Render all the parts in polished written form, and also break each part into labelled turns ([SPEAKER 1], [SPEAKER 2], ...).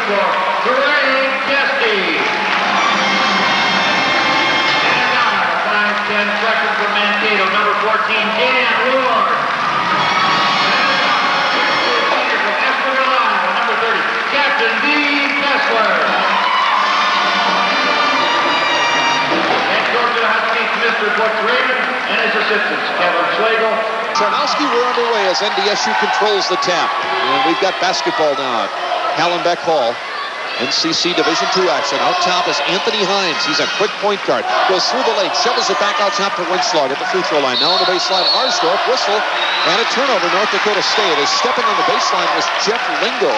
[SPEAKER 1] for Greg Kesty. And now, 5-10 seconds from Mankato, number 14, Dan Ward. And from Esmeralda, number 30, Captain Dean Kessler. Head coach of the Huskies, Mr. Butch Raymond, and his assistants, Kevin Schlegel.
[SPEAKER 2] Czarnowski, we're underway as NDSU controls the tap. And we've got basketball now at Hallenbeck Hall. NCC Division II action. Out top is Anthony Hines. He's a quick point guard. Goes through the lane, shovels it back out top to Winschlag at the free throw line. Now on the baseline, Arsdorf, whistle, and a turnover. North Dakota State is stepping on the baseline was Jeff Lingo,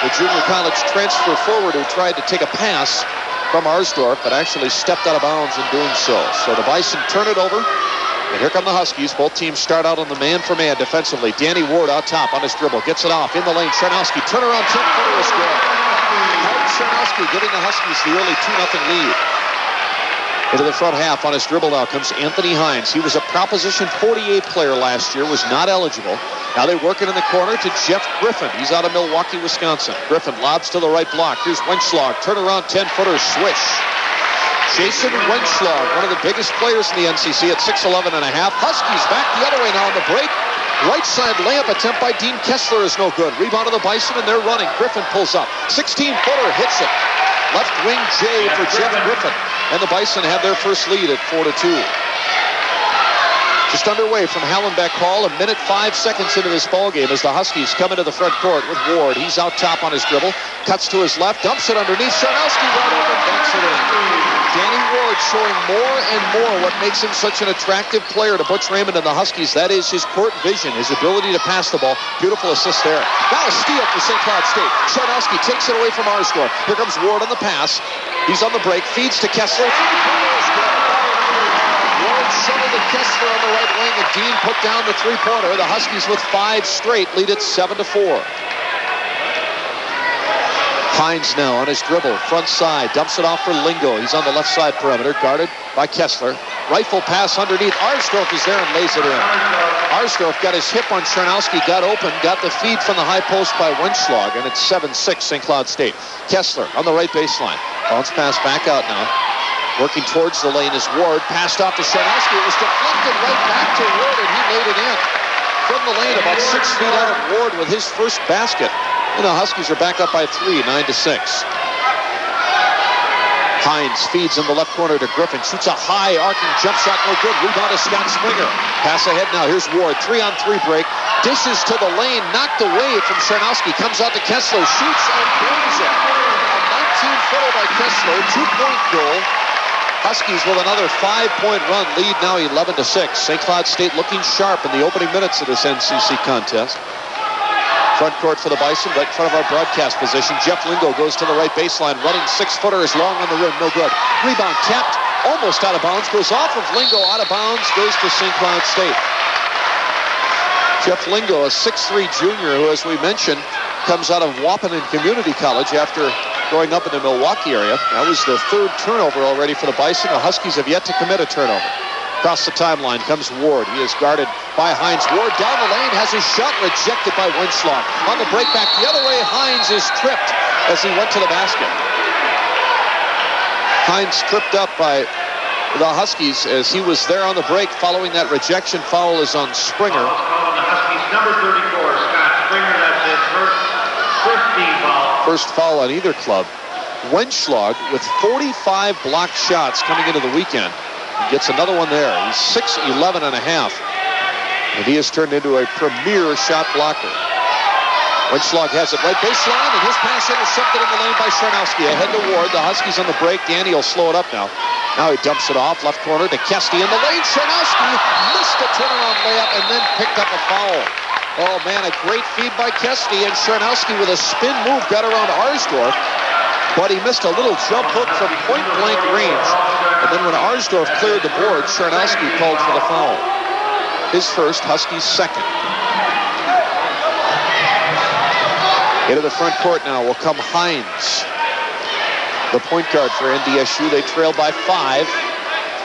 [SPEAKER 2] the junior college transfer forward who tried to take a pass from Arsdorf, but actually stepped out of bounds in doing so. So the Bison turn it over. And here come the Huskies. Both teams start out on the man-for-man defensively. Danny Ward out top on his dribble. Gets it off in the lane. Czarnowski, turnaround 10-footer is good. Howard Czarnowski giving the Huskies the early 2-0 lead. Into the front half on his dribble now comes Anthony Hines. He was a Proposition 48 player last year, was not eligible. Now they work it in the corner to Jeff Griffin. He's out of Milwaukee, Wisconsin. Griffin lobs to the right block. Here's Winschlag. Turnaround 10-footer swish. Jason Winschlag, one of the biggest players in the NCC at 6'11 and a half. Huskies back the other way now on the break. Right side layup attempt by Dean Kessler is no good. Rebound of the Bison and they're running. Griffin pulls up. 16-footer hits it. Left wing J for Jeff Griffin. And the Bison have their first lead at 4-2. Just underway from Hallenbeck Hall, 1 minute 5 seconds into this ballgame as the Huskies come into the front court with Ward. He's out top on his dribble, cuts to his left, dumps it underneath. Czarnowski right over, banks it in. Danny Ward showing more and more what makes him such an attractive player to Butch Raymond and the Huskies. That is his court vision, his ability to pass the ball. Beautiful assist there. Now a steal for St. Cloud State. Czarnowski takes it away from Arsdorf. Here comes Ward on the pass. He's on the break, feeds to Kessler. Ward shoveled to Kessler on the right wing, and Dean put down the three-pointer. The Huskies with 5 straight lead it 7-4. Hines now on his dribble, front side, dumps it off for Lingo. He's on the left side perimeter, guarded by Kessler. Rifle pass underneath. Arsdorf is there and lays it in. Arsdorf got his hip on Czarnowski, got open, got the feed from the high post by Winschlag, and it's 7-6 St. Cloud State. Kessler on the right baseline. Bounce pass back out now. Working towards the lane is Ward. Passed off to Czarnowski. It was deflected right back to Ward, and he laid it in. From the lane, about 6 feet out of Ward with his first basket. And the Huskies are back up by 3, 9-6. Hines feeds in the left corner to Griffin. Shoots a high arcing jump shot, no good. Rebound to Scott Springer. Pass ahead now. Here's Ward. 3-on-3 break. Dishes to the lane. Knocked away from Czarnowski. Comes out to Kessler. Shoots and burns it. A 19-footer by Kessler. 2-point goal. Huskies with another 5-point run. Lead now 11-6. St. Cloud State looking sharp in the opening minutes of this NCC contest. Front court for the Bison, right in front of our broadcast position. Jeff Lingo goes to the right baseline, running 6-footer is long on the rim, no good. Rebound tapped, almost out of bounds, goes off of Lingo, out of bounds, goes to St. Cloud State. Jeff Lingo, a 6'3 junior who, as we mentioned, comes out of Wapanen Community College after growing up in the Milwaukee area. That was the 3rd turnover already for the Bison. The Huskies have yet to commit a turnover. Across the timeline comes Ward. He is guarded by Hines. Ward down the lane, has his shot rejected by Winschlag. On the break back the other way, Hines is tripped as he went to the basket. Hines tripped up by the Huskies as he was there on the break following that rejection. Foul is on Springer.
[SPEAKER 1] On the Huskies, number 34, Scott Springer. That's his first team foul.
[SPEAKER 2] First foul on either club. Winschlag with 45 blocked shots coming into the weekend. He gets another one there. He's 6'11 and a half. And he has turned into a premier shot blocker. Winschlag has it right baseline, and his pass intercepted in the lane by Czarnowski. Ahead to Ward. The Huskies on the break. Danny will slow it up now. Now he dumps it off. Left corner to Kesty in the lane. Czarnowski missed a turnaround layup and then picked up a foul. Oh, man, a great feed by Kesty, and Czarnowski with a spin move got around Arsdorf. But he missed a little jump hook from point-blank range. And then when Arsdorf cleared the board, Czarnowski called for the foul. His first, Huskies' second. Into the front court now will come Hines, the point guard for NDSU. They trail by 5.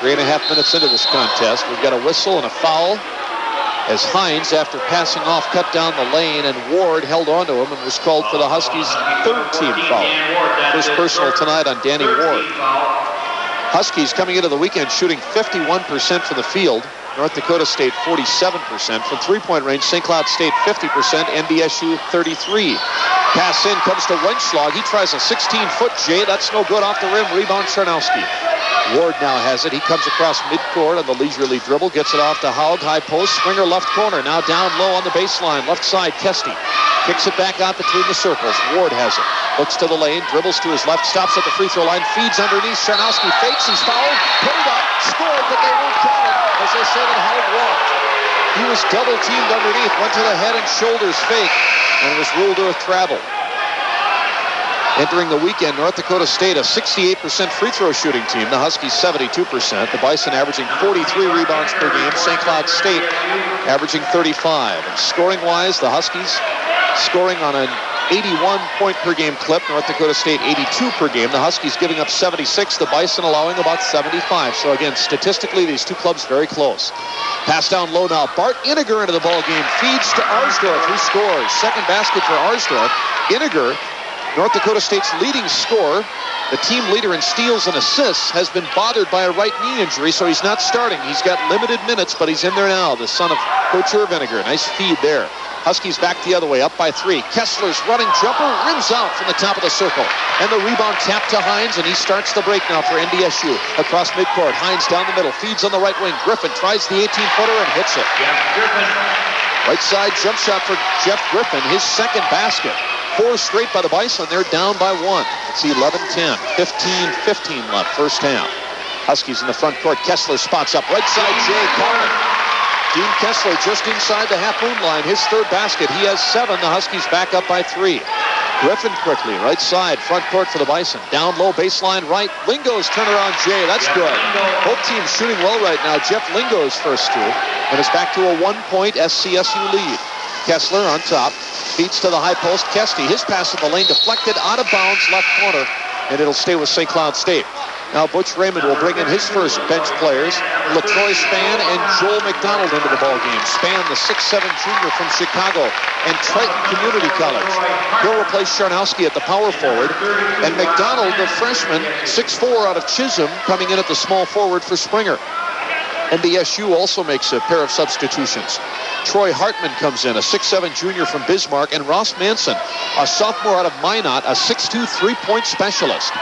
[SPEAKER 2] 3.5 minutes into this contest. We've got a whistle and a foul. as Hines, after passing off, cut down the lane, and Ward held onto him and was called for the Huskies' third team foul. First personal tonight on Danny Ward. Huskies coming into the weekend shooting 51% from the field. North Dakota State 47%. From three-point range, St. Cloud State 50%, NDSU 33%. Pass in comes to Wenschlag. He tries a 16-foot J. That's no good off the rim. Rebound Charnowski. Ward now has it. He comes across midcourt on the leisurely dribble. Gets it off to Haug. High post. Springer left corner. Now down low on the baseline. Left side, Kesty. Kicks it back out between the circles. Ward has it. Looks to the lane. Dribbles to his left. Stops at the free throw line. Feeds underneath. Charnowski fakes. He's fouled. Put it up. Scored, but they won't count it as they say that Haug walked. He was double-teamed underneath. Went to the head and shoulders fake and was ruled to have traveled. Entering the weekend, North Dakota State, a 68% free throw shooting team. The Huskies, 72%. The Bison averaging 43 rebounds per game. St. Cloud State averaging 35. And scoring-wise, the Huskies scoring on an 81-point-per-game clip. North Dakota State, 82 per game. The Huskies giving up 76. The Bison allowing about 75. So, again, statistically, these two clubs very close. Pass down low now. Bart Iniger into the ball game. Feeds to Arsdorf, who scores. Second basket for Arsdorf. Iniger, North Dakota State's leading scorer, the team leader in steals and assists, has been bothered by a right knee injury, so he's not starting. He's got limited minutes, but he's in there now, the son of Coach Vinegar. Nice feed there. Huskies back the other way, up by 3. Kessler's running jumper, rims out from the top of the circle. And the rebound tap to Hines, and he starts the break now for NDSU. Across midcourt, Hines down the middle, feeds on the right wing. Griffin tries the 18-footer and hits it. Right side jump shot for Jeff Griffin, his second basket. 4 straight by the Bison. They're down by 1. It's 11-10. 15-15 left, first half. Huskies in the front court. Kessler spots up. Right side, Jay Carter. Dean Kessler just inside the half-moon line. His third basket. He has 7. The Huskies back up by 3. Griffin quickly. Right side, front court for the Bison. Down low, baseline right. Lingo's turnaround Jay. That's good. Both teams shooting well right now. Jeff Lingo's first 2. And it's back to a 1-point SCSU lead. Kessler on top. Feeds to the high post. Kesty, his pass in the lane deflected out of bounds, left corner, and it'll stay with St. Cloud State. Now Butch Raymond will bring in his first bench players, LaTroy Spann and Joel McDonald into the ballgame. Spann, the 6'7 junior from Chicago and Triton Community College. He'll replace Charnowski at the power forward, and McDonald, the freshman, 6'4 out of Chisholm, coming in at the small forward for Springer. NDSU also makes a pair of substitutions. Troy Hartman comes in, a 6'7 junior from Bismarck, and Ross Manson, a sophomore out of Minot, a 6'2 3-point specialist.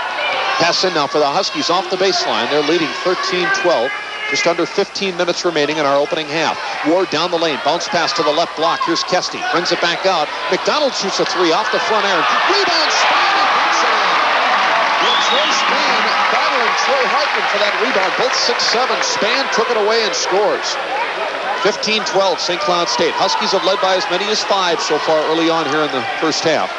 [SPEAKER 2] Pass in now for the Huskies off the baseline. They're leading 13-12. Just under 15 minutes remaining in our opening half. Ward down the lane, bounce pass to the left block. Here's Kesty, brings it back out. McDonald shoots a 3 off the front iron. Rebound, Spann, he puts it in. Troy Spann battling Troy Hartman for that rebound. Both 6'7". Spann took it away and scores. 15-12, St. Cloud State. Huskies have led by as many as 5 so far early on here in the first half.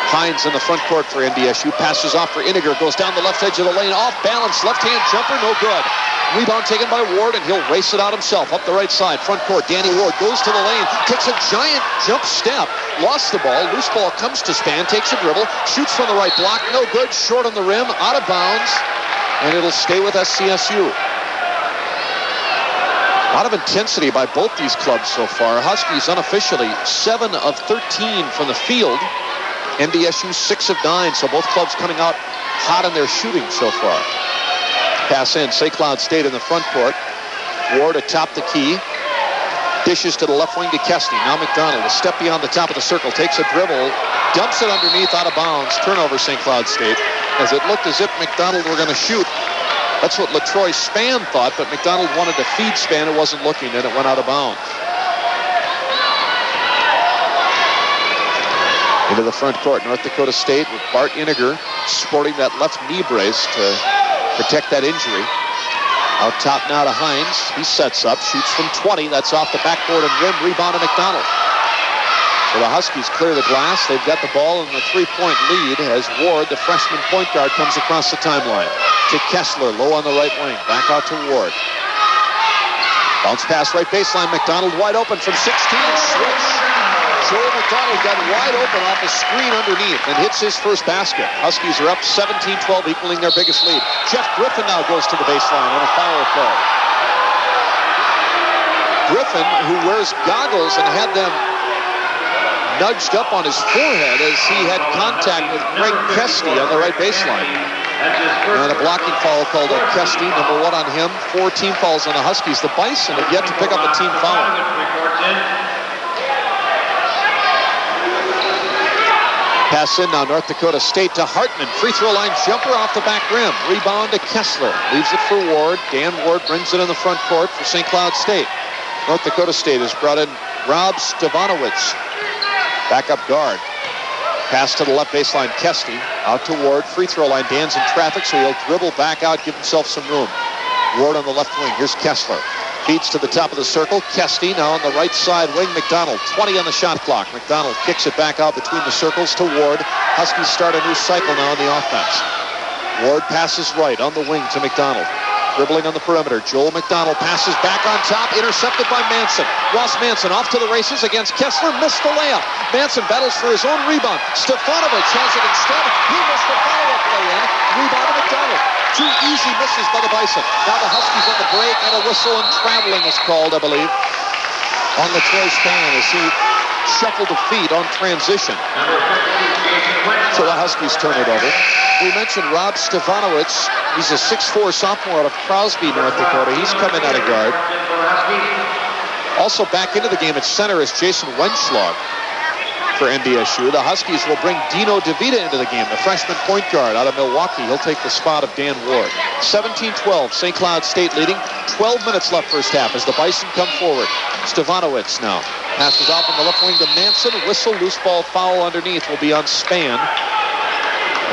[SPEAKER 2] Hines in the front court for NDSU. Passes off for Iniger. Goes down the left edge of the lane. Off balance. Left-hand jumper. No good. Rebound taken by Ward, and he'll race it out himself. Up the right side. Front court. Danny Ward goes to the lane. Takes a giant jump step. Lost the ball. Loose ball comes to Spann. Takes a dribble. Shoots from the right block. No good. Short on the rim. Out of bounds. And it'll stay with SCSU. A lot of intensity by both these clubs so far. Huskies unofficially 7 of 13 from the field. NDSU 6 of 9, so both clubs coming out hot in their shooting so far. Pass in, St. Cloud State in the front court. Ward atop the key. Dishes to the left wing to Kesty. Now McDonald, a step beyond the top of the circle, takes a dribble, dumps it underneath, out of bounds. Turnover, St. Cloud State, as it looked as if McDonald were going to shoot. That's what LaTroy Spann thought, but McDonald wanted to feed Spann. It wasn't looking, and it went out of bounds. Into the front court, North Dakota State with Bart Iniger sporting that left knee brace to protect that injury. Out top now to Hines. He sets up, shoots from 20. That's off the backboard and rim. Rebound to McDonald. So the Huskies clear the glass. They've got the ball in the 3-point lead as Ward, the freshman point guard, comes across the timeline. To Kessler, low on the right wing. Back out to Ward. Bounce pass right baseline. McDonald wide open from 16. Switch. Joel McDonald got wide open off the screen underneath and hits his first basket. Huskies are up 17-12, equaling their biggest lead. Jeff Griffin now goes to the baseline on a foul play. Griffin, who wears goggles and had them nudged up on his forehead as he had contact with Greg Kesty on the right baseline. And a blocking foul called on Kesty, number 1 on him. 4 team fouls on the Huskies. The Bison have yet to pick up a team foul. Pass in now, North Dakota State to Hartman. Free throw line jumper off the back rim. Rebound to Kessler. Leaves it for Ward. Dan Ward brings it in the front court for St. Cloud State. North Dakota State has brought in Rob Stevanowicz, backup guard. Pass to the left baseline, Kesty. Out to Ward. Free throw line. Dan's in traffic, so he'll dribble back out, give himself some room. Ward on the left wing. Here's Kessler. Feeds to the top of the circle. Kesty now on the right side wing. McDonald, 20 on the shot clock. McDonald kicks it back out between the circles to Ward. Huskies start a new cycle now on the offense. Ward passes right on the wing to McDonald. Dribbling on the perimeter. Joel McDonald passes back on top. Intercepted by Manson. Ross Manson off to the races against Kessler. Missed the layup. Manson battles for his own rebound. Stefanovich has it instead. He missed the follow-up lay-in. Rebound to McDonald. 2 easy misses by the Bison. Now the Huskies on the break, and a whistle, and traveling is called, I believe, on Latroy Span as he shuffled the feet on transition. So the Huskies turn it over. We mentioned Rob Stefanowicz. He's a 6'4 sophomore out of Crosby, North Dakota. He's coming out of guard. Also back into the game at center is Jason Wenschlag for NDSU. The Huskies will bring Dino DeVita into the game, the freshman point guard out of Milwaukee. He'll take the spot of Dan Ward. 17-12, St. Cloud State leading. 12 minutes left first half as the Bison come forward. Stefanowicz now passes off on the left wing to Manson. Whistle, loose ball, foul underneath will be on Span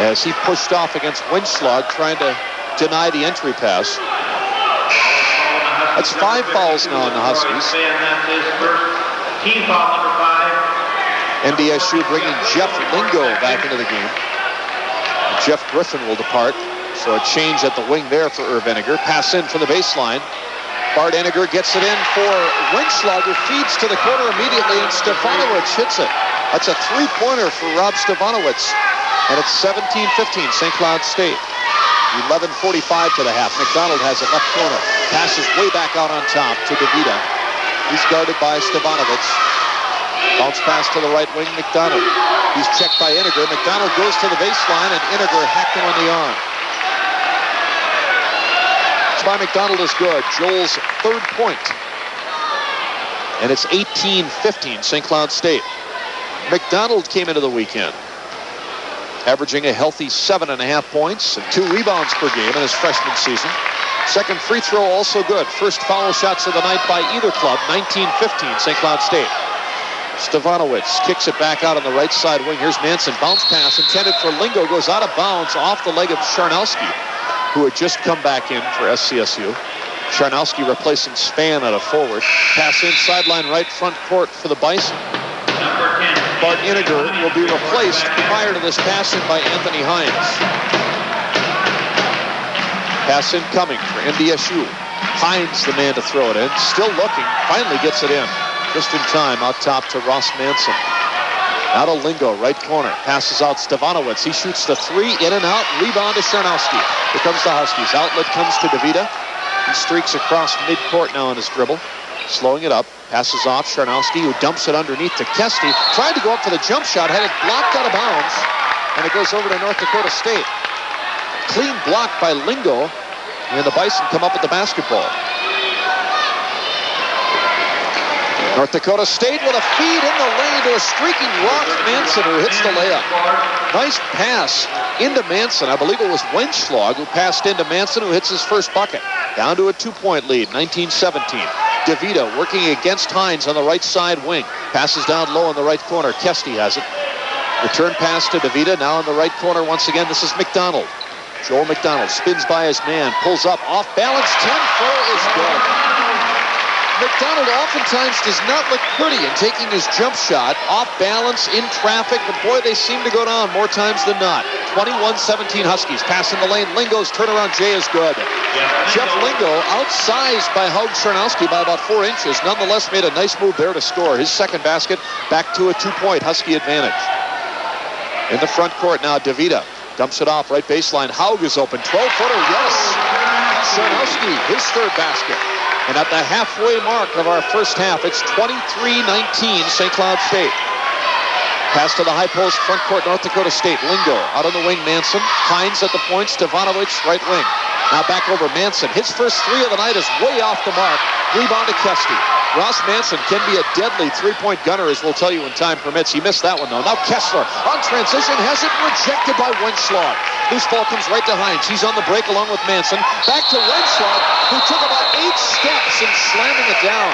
[SPEAKER 2] as he pushed off against Wenschlag, trying to deny the entry pass. That's 5 fouls now on the Huskies.
[SPEAKER 1] Team foul number 5.
[SPEAKER 2] NDSU bringing Jeff Lingo back into the game. Jeff Griffin will depart. So a change at the wing there for Irv Eniger. Pass in from the baseline. Bart Eniger gets it in for Wenschlag, who feeds to the corner immediately, and Stefanowicz hits it. That's a 3-pointer for Rob Stefanowicz. And it's 17-15, St. Cloud State. 11:45 to the half. McDonald has it left corner. Passes way back out on top to DeVita. He's guarded by Stefanowicz. Bounce pass to the right wing, McDonald. He's checked by Eniger. McDonald goes to the baseline, and Eniger hacked him on the arm. By McDonald is good. Joel's 3rd point. And it's 18-15, St. Cloud State. McDonald came into the weekend averaging a healthy 7.5 points and 2 rebounds per game in his freshman season. Second free throw also good. First foul shots of the night by either club. 19-15, St. Cloud State. Stefanowicz kicks it back out on the right side wing. Here's Manson. Bounce pass intended for Lingo. Goes out of bounds off the leg of Charnowski, who had just come back in for SCSU. Charnowski replacing Span at a forward. Pass in sideline right front court for the Bison. Bart Eniger will be replaced prior to this pass in by Anthony Hines. Pass in coming for NDSU. Hines the man to throw it in. Still looking. Finally gets it in. Just in time out top to Ross Manson. Now to Lingo, right corner. Passes out Stefanowicz. He shoots the 3, in and out. Rebound to Charnowski. Here comes the Huskies. Outlet comes to DeVita. He streaks across midcourt now on his dribble. Slowing it up. Passes off Charnowski, who dumps it underneath to Kesty. Tried to go up for the jump shot. Had it blocked out of bounds. And it goes over to North Dakota State. Clean block by Lingo. And the Bison come up with the basketball. North Dakota State with a feed in the lane to a streaking Ross Manson, who hits the layup. Nice pass into Manson. I believe it was Wenschlag who passed into Manson, who hits his first bucket. Down to a 2-point lead, 19-17. DeVita working against Hines on the right side wing. Passes down low in the right corner. Kesty has it. Return pass to DeVita, now in the right corner once again. This is McDonald. Joel McDonald spins by his man, pulls up, off balance, 10-4 is good. McDonald oftentimes does not look pretty in taking his jump shot, off balance, in traffic, but boy, they seem to go down more times than not. 21-17 Huskies, pass in the lane. Lingo's turnaround J is good. Jeff Lingo, outsized by Hug Charnowski by about 4 inches, nonetheless made a nice move there to score. His second basket, back to a 2-point Husky advantage. In the front court now, DeVita dumps it off, right baseline. Haug is open, 12-footer, yes. Charnowski, his 3rd basket. And at the halfway mark of our first half, it's 23-19 St. Cloud State. Pass to the high post, front court, North Dakota State. Lingo out on the wing, Manson. Hines at the point, Stefanovic, right wing. Now back over Manson. His first three of the night is way off the mark. Rebound to Kesty. Ross Manson can be a deadly three-point gunner, as we'll tell you when time permits. He missed that one, though. Now Kessler on transition has it rejected by Wenschlag. Loose ball comes right to Hines. He's on the break along with Manson. Back to Wenschlag, who took about 8 steps in slamming it down.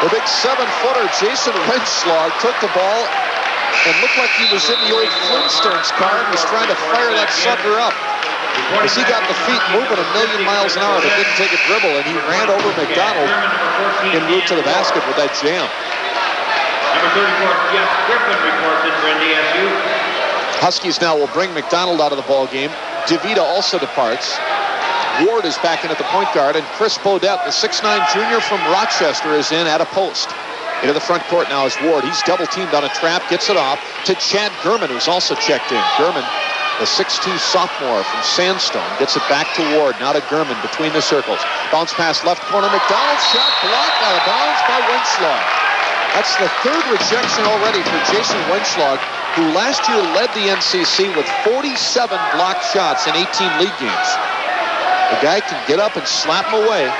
[SPEAKER 2] The big 7-footer, Jason Wenschlag, took the ball and looked like he was in the old Flintstones car and was trying to fire that sucker up. As he got the feet moving a million miles an hour, but didn't take a dribble, and he ran over McDonald en route to the basket with that jam.
[SPEAKER 1] Number 34, Jeff Griffin reports in for NDSU.
[SPEAKER 2] Huskies now will bring McDonald out of the ball game. DeVita also departs. Ward is back in at the point guard, and Chris Bodette, the 6'9 junior from Rochester, is in at a post. Into the front court now is Ward. He's double-teamed on a trap, gets it off to Chad Gurman, who's also checked in. Gurman, the 6'2 sophomore from Sandstone, gets it back to Ward. Now to Gurman between the circles. Bounce pass left corner. McDonald shot blocked out of bounds by Wenschlag. That's the third rejection already for Jason Wenschlag, who last year led the NCC with 47 blocked shots in 18 league games. The guy can get up and slap him away.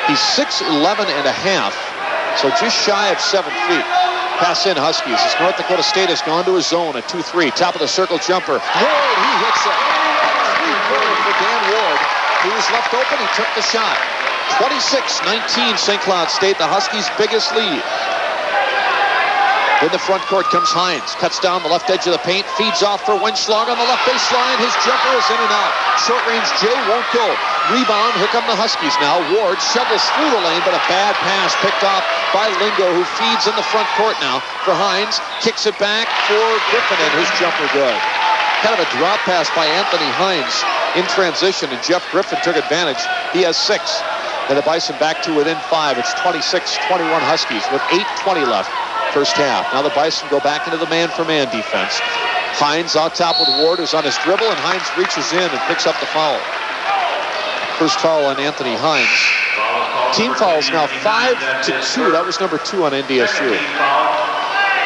[SPEAKER 2] He's 6'11 and a half, so just shy of 7 feet. Pass in Huskies as North Dakota State has gone to a zone at 2-3. Top of the circle jumper. Ward, he hits it. 3-pointer for Dan Ward. He was left open. He took the shot. 26-19 St. Cloud State, the Huskies' biggest lead. In the front court comes Hines. Cuts down the left edge of the paint. Feeds off for Wenschlag on the left baseline. His jumper is in and out. Short range J won't go. Rebound. Here come the Huskies now. Ward shovels through the lane, but a bad pass picked off by Lingo, who feeds in the front court now for Hines. Kicks it back for Griffin, and his jumper good. Kind of a drop pass by Anthony Hines in transition, and Jeff Griffin took advantage. He has 6. And the Bison back to within 5. It's 26-21 Huskies with 8:20 left. First half. Now the Bison go back into the man-for-man defense. Hines out top with Ward, who's on his dribble, and Hines reaches in and picks up the foul. First foul on Anthony Hines. Team fouls now 5-2. That was number 2 on NDSU.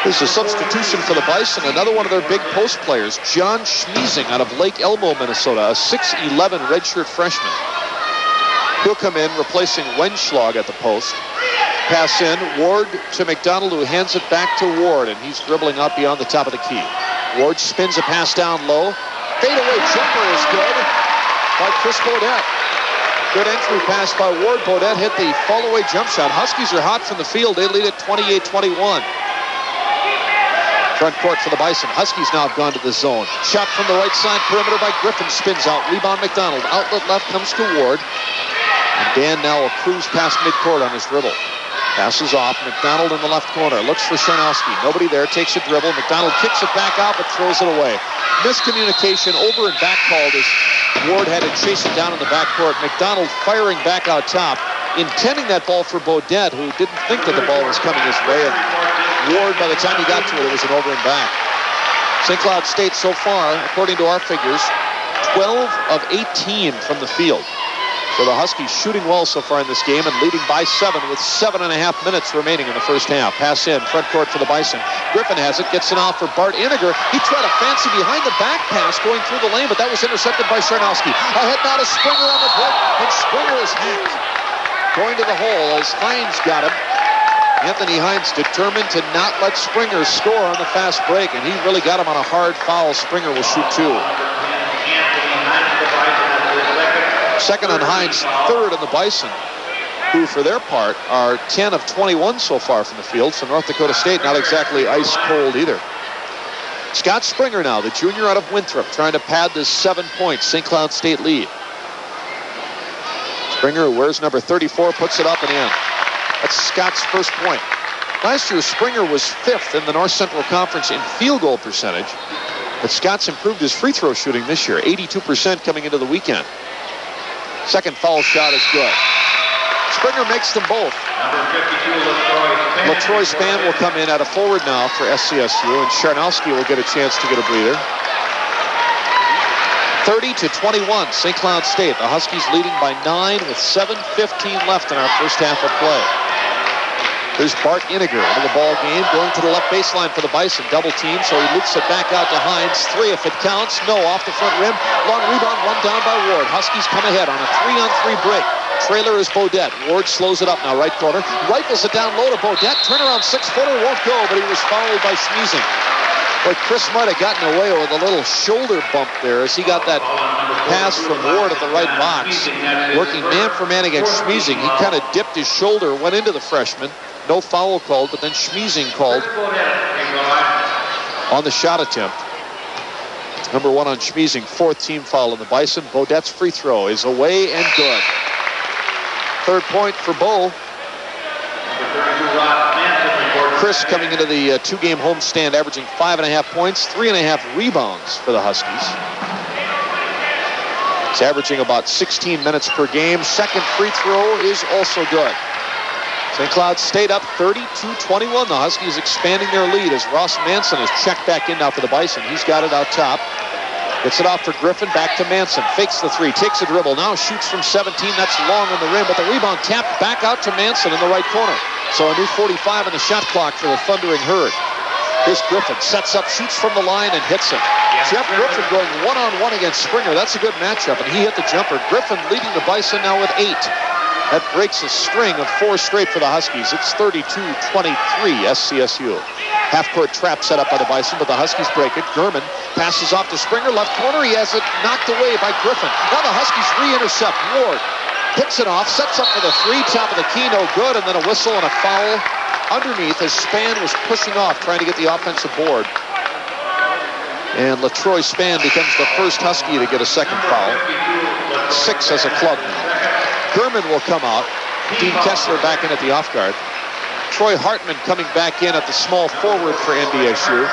[SPEAKER 2] There's a substitution for the Bison. Another one of their big post players, John Schmiesing out of Lake Elmo, Minnesota, a 6'11 redshirt freshman. He'll come in replacing Wenschlag at the post. Pass in, Ward to McDonald, who hands it back to Ward, and he's dribbling out beyond the top of the key. Ward spins a pass down low. Fadeaway jumper is good by Chris Bodette. Good entry pass by Ward. Bodette hit the fall-away jump shot. Huskies are hot from the field. They lead at 28-21. Front court for the Bison. Huskies now have gone to the zone. Shot from the right side perimeter by Griffin. Spins out. Rebound McDonald. Outlet left comes to Ward. And Dan now will cruise past midcourt on his dribble. Passes off. McDonald in the left corner. Looks for Sharnowski. Nobody there. Takes a dribble. McDonald kicks it back out but throws it away. Miscommunication over and back called as Ward had to chase it down in the backcourt. McDonald firing back out top, intending that ball for Bodette, who didn't think that the ball was coming his way. And Ward, by the time he got to it, it was an over and back. St. Cloud State so far, according to our figures, 12 of 18 from the field. So the Huskies shooting well so far in this game and leading by 7 with 7.5 minutes remaining in the first half. Pass in, front court for the Bison. Griffin has it, gets it off for Bart Iniger. He tried a fancy behind the back pass going through the lane, but that was intercepted by Sharnowski. Ahead now to Springer on the break, and Springer is hacked. Going to the hole as Hines got him. Anthony Hines determined to not let Springer score on the fast break, and he really got him on a hard foul. Springer will shoot 2. Second on Hines, third on the Bison, who for their part are 10 of 21 so far from the field. So North Dakota State not exactly ice cold either. Scott Springer now, the junior out of Winthrop, trying to pad this 7-point St. Cloud State lead. Springer, who wears number 34, puts it up and in. That's Scott's first point. Last year, Springer was 5th in the North Central Conference in field goal percentage, but Scott's improved his free throw shooting this year, 82% coming into the weekend. Second foul shot is good. Springer makes them both.
[SPEAKER 1] Number 52,
[SPEAKER 2] LaTroy Spann will come in at a forward now for SCSU, and Sharnowski will get a chance to get a breather. 30-21, St. Cloud State. The Huskies leading by 9 with 7:15 left in our first half of play. Here's Bart Iniger into the ball game, going to the left baseline for the Bison. Double team, so he loops it back out to Hines. 3 if it counts. No, off the front rim. Long rebound, run down by Ward. Huskies come ahead on a 3-on-3 break. Trailer is Bodette. Ward slows it up now, right corner. Rifles it down low to Bodette. Turnaround 6-footer, won't go, but he was fouled by Schmiesing. But Chris might have gotten away with a little shoulder bump there as he got that pass from Ward at the right box. Working man for man against Schmiesing. He kind of dipped his shoulder, went into the freshman. No foul called, but then Schmiesing called on the shot attempt. Number 1 on Schmiesing, 4th team foul on the Bison. Bodette's free throw is away and good. 3rd point for Bo. Chris coming into the 2-game homestand averaging 5.5 points, 3.5 rebounds for the Huskies. He's averaging about 16 minutes per game. 2nd free throw is also good. St. Cloud State up 32-21. The Huskies expanding their lead as Ross Manson is checked back in now for the Bison. He's got it out top. Gets it off for Griffin, back to Manson. Fakes the 3, takes a dribble, now shoots from 17. That's long on the rim, but the rebound tapped back out to Manson in the right corner. So a new 45 on the shot clock for the Thundering Herd. Here's Griffin, sets up, shoots from the line, and hits him. Jeff Griffin going one-on-one against Springer. That's a good matchup, and he hit the jumper. Griffin leading the Bison now with 8. That breaks a string of 4 straight for the Huskies. It's 32-23 SCSU. Half-court trap set up by the Bison, but the Huskies break it. Gurman passes off to Springer, left corner. He has it knocked away by Griffin. Now the Huskies re-intercept. Ward picks it off, sets up for the 3, top of the key, no good, and then a whistle and a foul underneath as Spann was pushing off, trying to get the offensive board. And LaTroy Spann becomes the first Husky to get a second foul. 6 as a club now. Gurman will come out. Dean Kessler back in at the off guard. Troy Hartman coming back in at the small forward for NDSU.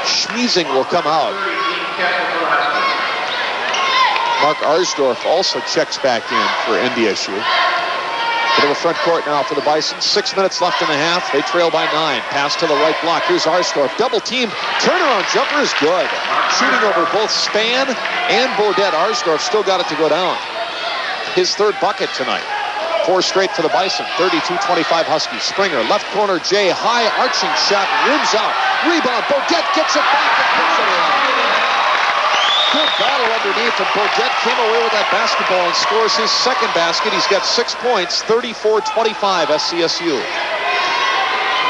[SPEAKER 2] Schmiesing will come out. Mark Arsdorf also checks back in for NDSU. Into the front court now for the Bison. 6 minutes left in the half. They trail by 9. Pass to the right block. Here's Arsdorf. Double team. Turnaround jumper is good. Shooting over both Spann and Bodette. Arsdorf still got it to go down. His 3rd bucket tonight. 4 straight for the Bison. 32-25 Huskies. Springer, left corner, Jay, high arching shot, rims out. Rebound, Bodette gets it back and puts it in. Good battle underneath, and Bodette came away with that basketball and scores his 2nd basket. He's got 6 points, 34-25 SCSU.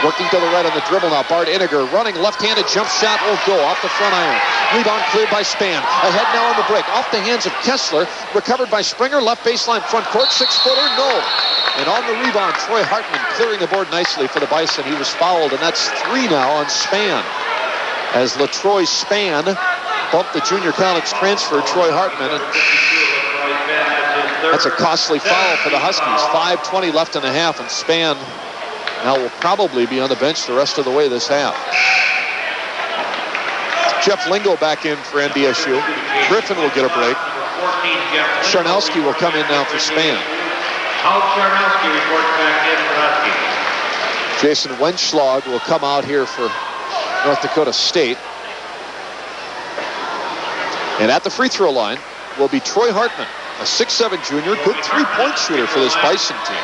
[SPEAKER 2] Working to the right on the dribble now. Bart Iniger running left-handed jump shot won't go off the front iron. Rebound cleared by Spann. Ahead now on the break. Off the hands of Kessler. Recovered by Springer. Left baseline front court. 6-footer. No. And on the rebound, Troy Hartman clearing the board nicely for the Bison. He was fouled, and that's 3 now on Spann. As LaTroy Spann bumped the junior college transfer, Troy Hartman. And that's a costly foul for the Huskies. 5:20 left in the half, and Spann now will probably be on the bench the rest of the way this half. Jeff Lingo back in for NDSU. Griffin will get a break. Charnowski will come in now for Spann.
[SPEAKER 1] Charnowski reports back in for Huskies.
[SPEAKER 2] Jason Wenschlag will come out here for North Dakota State. And at the free throw line will be Troy Hartman, a 6'7 junior, good 3-point shooter for this Bison team.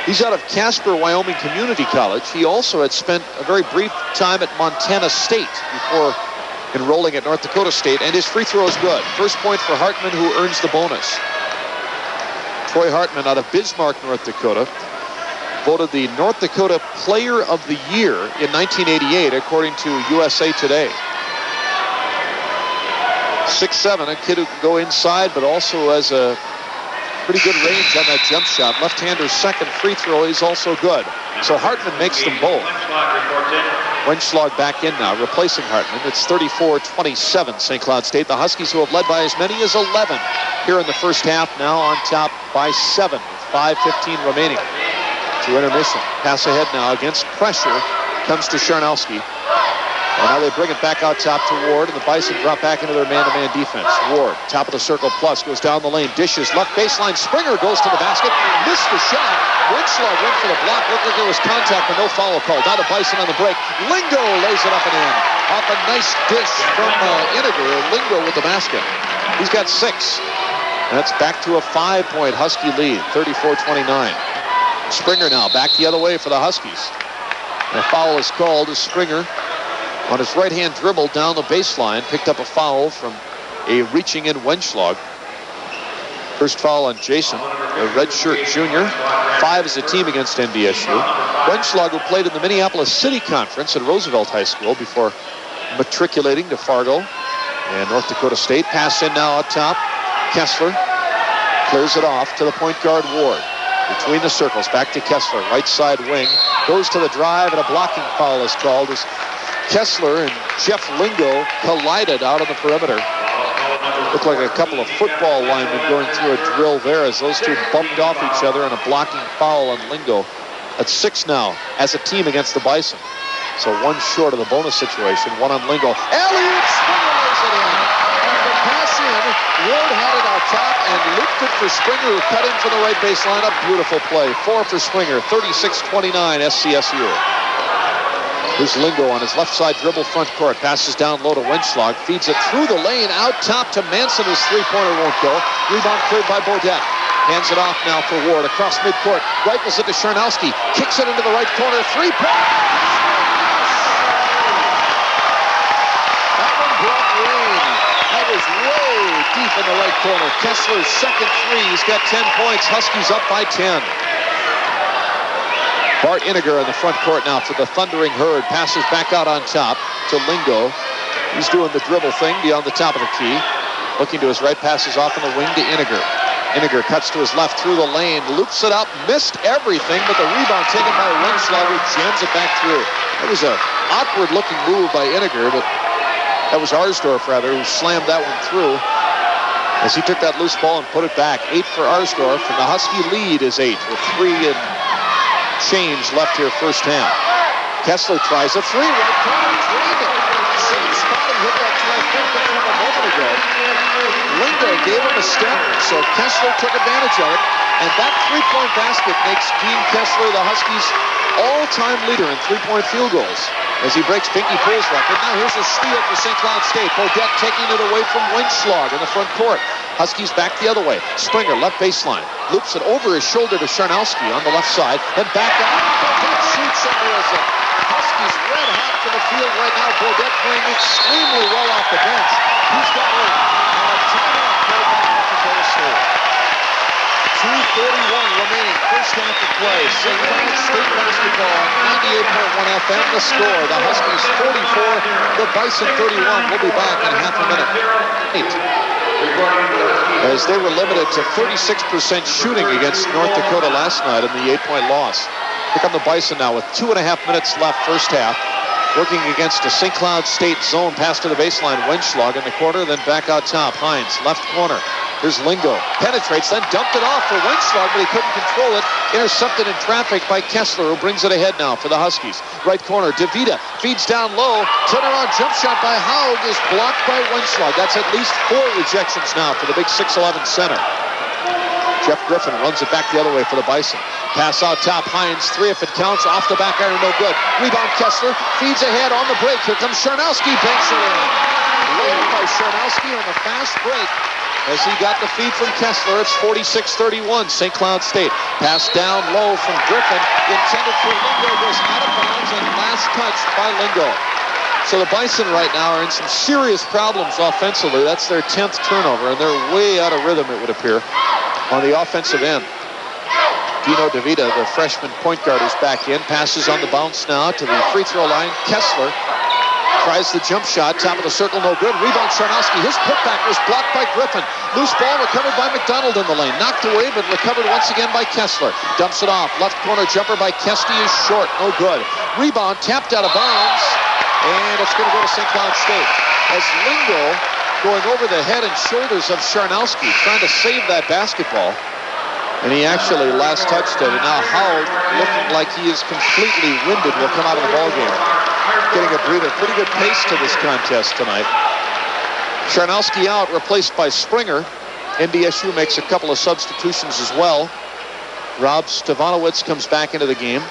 [SPEAKER 2] He's out of Casper, Wyoming Community College. He also had spent a very brief time at Montana State before enrolling at North Dakota State, and his free throw is good. First point for Hartman, who earns the bonus. Troy Hartman out of Bismarck, North Dakota, voted the North Dakota Player of the Year in 1988, according to USA Today. 6'7", a kid who can go inside, but also has a pretty good range on that jump shot. Left-hander's 2nd free throw is also good. So Hartman makes them both. Wenschlag back in now, replacing Hartman. It's 34-27 St. Cloud State. The Huskies, who have led by as many as 11 here in the first half, now on top by 7 with 5:15 remaining to intermission. Pass ahead now against pressure comes to Charnowski. And now they bring it back out top to Ward, and the Bison drop back into their man-to-man defense. Ward, top of the circle plus, goes down the lane, dishes, left baseline. Springer goes to the basket, missed the shot. Winchlow went for the block, looked like there was contact, but no foul call. Now the Bison on the break. Lingo lays it up and in. Off a nice dish from Iniger. Lingo with the basket. He's got 6. And that's back to a 5-point Husky lead, 34-29. Springer now back the other way for the Huskies. And a foul is called as Springer on his right-hand dribble down the baseline picked up a foul from a reaching-in Wenschlag. First foul on Jason, a redshirt junior. 5 as a team against NDSU. Wenschlag, who played in the Minneapolis City Conference at Roosevelt High School before matriculating to Fargo and North Dakota State. Pass in now out top. Kessler clears it off to the point guard Ward. Between the circles, back to Kessler, right side wing. Goes to the drive, and a blocking foul is called as Kessler and Jeff Lingo collided out on the perimeter. Looked like a couple of football linemen going through a drill there as those two bumped off each other, and a blocking foul on Lingo. At 6 now as a team against the Bison. So 1 short of the bonus situation, 1 on Lingo. Alley-oop, Springer lays it in. And the pass in, Ward had it out top and looped it for Springer, who cut in from the right baseline. A beautiful play. 4 for Springer, 36-29 SCSU. Here's Lingo on his left side dribble front court. Passes down low to Wenschlag. Feeds it through the lane out top to Manson. His three-pointer won't go. Rebound cleared by Bodette. Hands it off now for Ward across midcourt. Rifles it to Charnowski. Kicks it into the right corner. 3-point. That one brought rain. That was way deep in the right corner. Kessler's second 3. He's got 10 points. Huskies up by 10. Bart Iniger in the front court now for the Thundering Herd. Passes back out on top to Lingo. He's doing the dribble thing beyond the top of the key. Looking to his right, passes off on the wing to Iniger. Iniger cuts to his left through the lane, loops it up, missed everything, but the rebound taken by Wenschlag, who jams it back through. It was an awkward-looking move by Iniger, but that was Arsdorf, rather, who slammed that one through as he took that loose ball and put it back. 8 for Arsdorf, and the Husky lead is 8 with 3 and change left here first half. Kessler tries a 3. Right corner, drained it. Same spot he hit that trifecta from a moment ago. Lingo gave him a step, so Kessler took advantage of it. And that 3-point basket makes Dean Kessler the Huskies' all-time leader in 3-point field goals as he breaks Pinky Pool's record. Now here's a steal for St. Cloud State. Bodette taking it away from Wenschlag in the front court. Huskies back the other way. Springer, left baseline. Loops it over his shoulder to Charnowski on the left side. And back out. Bodette shoots and nails it. Huskies red hot to the field right now. Bodette playing extremely well off the bench. He's got a timeout called by North Dakota State. 2:41 remaining, first half of play. St. Cloud State basketball on 98.1 FM. The score, the Huskies 44, the Bison 31. We'll be back in half a minute. 8. As they were limited to 36% shooting against North Dakota last night in the 8-point loss. Here come the Bison now with 2.5 minutes left first half. Working against a St. Cloud State zone pass to the baseline. Wenschlag in the corner, then back out top. Hines, left corner. Here's Lingo. Penetrates, then dumped it off for Wenschlag, but he couldn't control it. Intercepted in traffic by Kessler, who brings it ahead now for the Huskies. Right corner, DeVita feeds down low. Turnaround jump shot by Haug is blocked by Wenschlag. That's at least 4 rejections now for the big 6'11 center. Jeff Griffin runs it back the other way for the Bison. Pass out top, Hines, 3 if it counts, off the back iron, no good. Rebound Kessler, feeds ahead on the break. Here comes Charnowski, banks it in. Laid by Charnowski on the fast break. As he got the feed from Kessler, it's 46-31, St. Cloud State. Pass down low from Griffin, intended for Lingo, goes out of bounds and last touched by Lingo. So the Bison right now are in some serious problems offensively. That's their 10th turnover, and they're way out of rhythm, it would appear, on the offensive end. Dino DeVita, the freshman point guard, is back in. Passes on the bounce now to the free throw line. Kessler tries the jump shot. Top of the circle, no good. Rebound Charnowski. His putback was blocked by Griffin. Loose ball recovered by McDonald in the lane. Knocked away, but recovered once again by Kessler. Dumps it off. Left corner jumper by Kesty is short. No good. Rebound tapped out of bounds. And it's going to go to St. Cloud State. As Lingo going over the head and shoulders of Charnowski, trying to save that basketball. And he actually last touched it. And now Howard, looking like he is completely winded, will come out of the ballgame. getting a breather. Pretty good pace to this contest tonight. Charnowski out, replaced by Springer. NDSU makes a couple of substitutions as well. Rob Stevanowitz comes back into the game.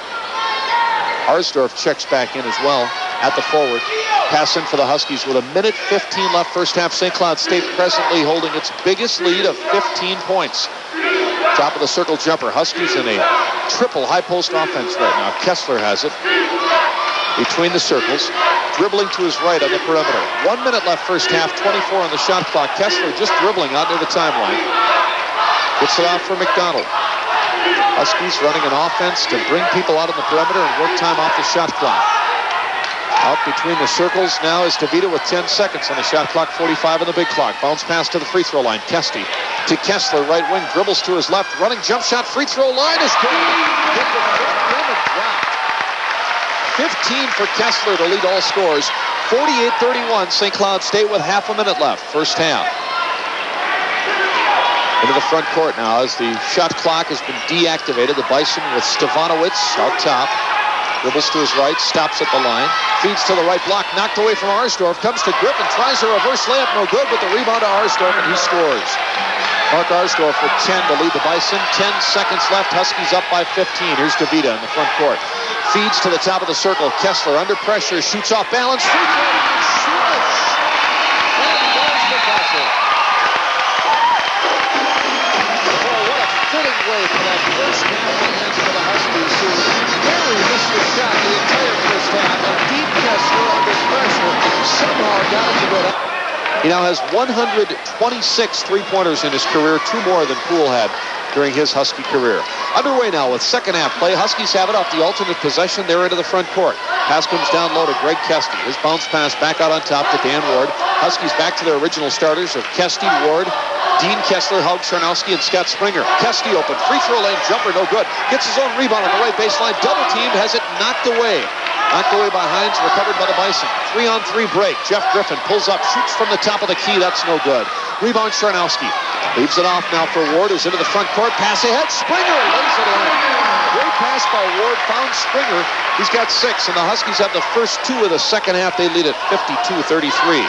[SPEAKER 2] Arsdorf checks back in as well at the forward. Pass in for the Huskies with 1:15 left first half. St. Cloud State presently holding its biggest lead of 15 points. Top of the circle jumper. Huskies in a triple high post offense right now. Kessler has it between the circles. Dribbling to his right on the perimeter. 1 minute left first half, 24 on the shot clock. Kessler just dribbling out near the timeline. Gets it off for McDonald. Huskies running an offense to bring people out on the perimeter and work time off the shot clock. Out between the circles now is DeVita with 10 seconds on the shot clock, 45 on the big clock. Bounce pass to the free throw line. Kesty to Kessler, right wing, dribbles to his left. Running jump shot, free throw line is good. Hit the front rim and dropped. 15 for Kessler to lead all scores. 48-31, St. Cloud State with half a minute left, first half. Into the front court now as the shot clock has been deactivated. The Bison with Stevanowitz out top. Dribbles to his right, stops at the line. Feeds to the right block, knocked away from Arsdorf. Comes to Griffin, tries a reverse layup, no good, but the rebound to Arsdorf, and he scores. Mark Arsdorf with 10 to lead the Bison. 10 seconds left, Huskies up by 15. Here's DeVita in the front court. Feeds to the top of the circle. Kessler under pressure, shoots off balance. Free throw, shoots! And goes the buzzer. Oh, what a fitting way for that first half to end for the Huskies, who barely missed the shot the entire first half. And Dean Kessler under pressure somehow got it to go down. He now has 126 three-pointers in his career, 2 more than Poole had during his Husky career. Underway now with second half play. Huskies have it off the alternate possession. They're into the front court. Pass comes down low to Greg Kesty. His bounce pass back out on top to Dan Ward. Huskies back to their original starters of Kesty, Ward, Dean Kessler, Hug Charnowski, and Scott Springer. Kesty open. Free throw lane jumper, no good. Gets his own rebound on the right baseline. Double teamed, has it knocked away. Knocked away by Hines, recovered by the Bison. 3-on-3 break. Jeff Griffin pulls up, shoots from the top of the key. That's no good. Rebound Charnowski. Leaves it off now for Ward, who's into the front court. Pass ahead. Springer lays it in. Great pass by Ward. Found Springer. He's got 6, and the Huskies have the first 2 of the second half. They lead at 52-33.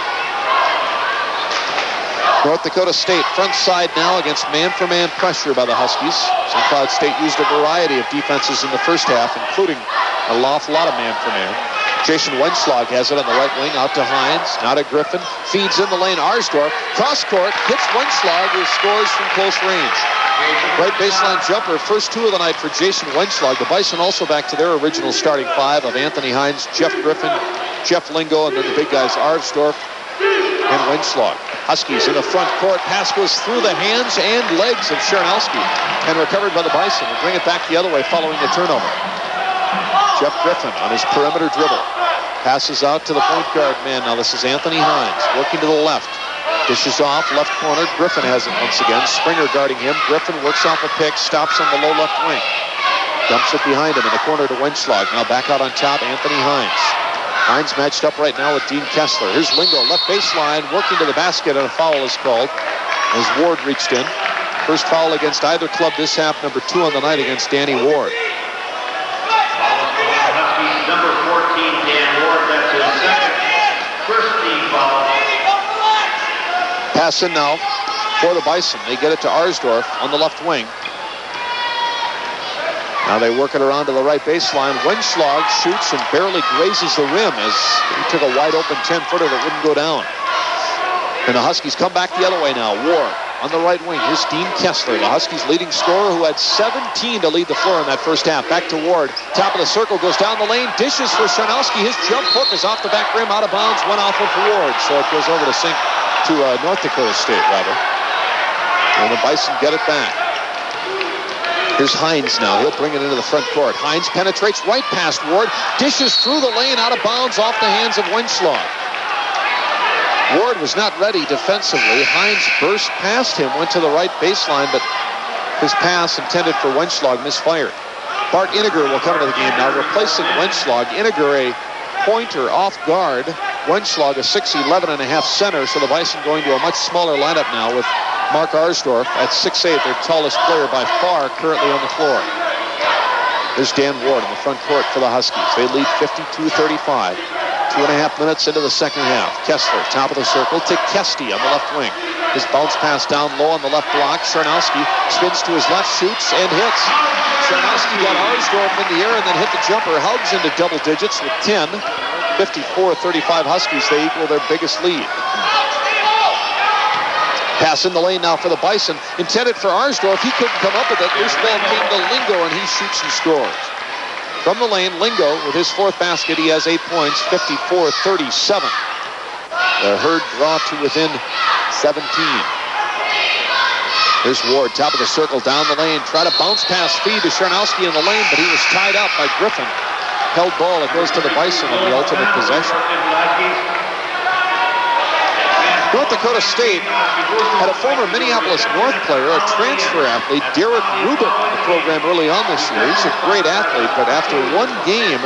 [SPEAKER 2] North Dakota State front side now against man-for-man pressure by the Huskies. St. Cloud State used a variety of defenses in the first half, including an awful lot of man-for-man. Jason Wenschlag has it on the right wing, out to Hines, now to Griffin, feeds in the lane, Arsdorf, cross court, hits Wenschlag, who scores from close range. Right baseline jumper, first 2 of the night for Jason Wenschlag. The Bison also back to their original starting 5 of Anthony Hines, Jeff Griffin, Jeff Lingo, and then the big guys Arsdorf and Wenschlag. Huskies in the front court. Pass goes through the hands and legs of Charnowski and recovered by the Bison. They bring it back the other way following the turnover. Jeff Griffin on his perimeter dribble. Passes out to the point guard man. Now this is Anthony Hines working to the left. Dishes off, left corner. Griffin has it once again. Springer guarding him. Griffin works off a pick, stops on the low left wing. Dumps it behind him in the corner to Wenschlag. Now back out on top, Anthony Hines. Hines matched up right now with Dean Kessler. Here's Lingo, left baseline, working to the basket, and a foul is called as Ward reached in. First foul against either club this half, number 2 on the night against Danny Ward.
[SPEAKER 1] Number 14, Dan Ward, that's his second. First team foul.
[SPEAKER 2] Pass in now for the Bison. They get it to Arsdorf on the left wing. Now they work it around to the right baseline. Wenschlag shoots and barely grazes the rim as he took a wide open 10-footer that wouldn't go down. And the Huskies come back the other way now. Ward on the right wing. Here's Dean Kessler, the Huskies' leading scorer, who had 17 to lead the floor in that first half. Back to Ward. Top of the circle, goes down the lane. Dishes for Charnowski. His jump hook is off the back rim, out of bounds. Went off of Ward, so it goes over to North Dakota State, rather. And the Bison get it back. Here's Hines now. He'll bring it into the front court. Hines penetrates right past Ward. Dishes through the lane, out of bounds, off the hands of Wenschlag. Ward was not ready defensively. Hines burst past him, went to the right baseline, but his pass intended for Wenschlag misfired. Bart Iniger will come into the game now, replacing Wenschlag. Iniger, a pointer off guard. Wenschlag, a 6'11.5" center, so the Bison going to a much smaller lineup now with Mark Arsdorf at 6'8", their tallest player by far, currently on the floor. Here's Dan Ward in the front court for the Huskies. They lead 52-35. 2.5 minutes into the second half. Kessler, top of the circle to Kesty on the left wing. His bounce pass down low on the left block. Charnowski spins to his left, shoots, and hits. Charnowski got Arsdorf in the air and then hit the jumper. Hugs into double digits with 10. 54-35 Huskies. They equal their biggest lead. Pass in the lane now for the Bison. Intended for Arsdorf. He couldn't come up with it. Loose ball came to Lingo, and he shoots and scores. From the lane, Lingo, with his fourth basket, he has 8 points, 54-37. The Herd draw to within 17. Here's Ward, top of the circle, down the lane. Try to bounce pass feed to Charnowski in the lane, but he was tied up by Griffin. Held ball. It goes to the Bison on the ultimate possession. North Dakota State had a former Minneapolis North player, a transfer athlete, Derek Rubin, in the program early on this year. He's a great athlete, but after one game,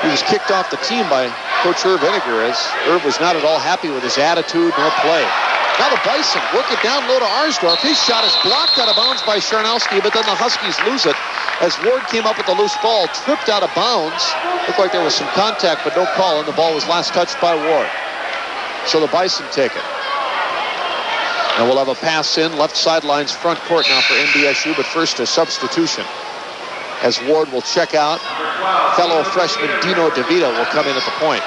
[SPEAKER 2] he was kicked off the team by Coach Irv Iniger, as Irv was not at all happy with his attitude nor play. Now the Bison work it down low to Arsdorf. His shot is blocked out of bounds by Charnowski, but then the Huskies lose it as Ward came up with the loose ball, tripped out of bounds. Looked like there was some contact, but no call, and the ball was last touched by Ward. So the Bison take it. And we'll have a pass in, left sidelines, front court now for NDSU, but first a substitution. As Ward will check out, fellow freshman Dino DeVita will come in at the point.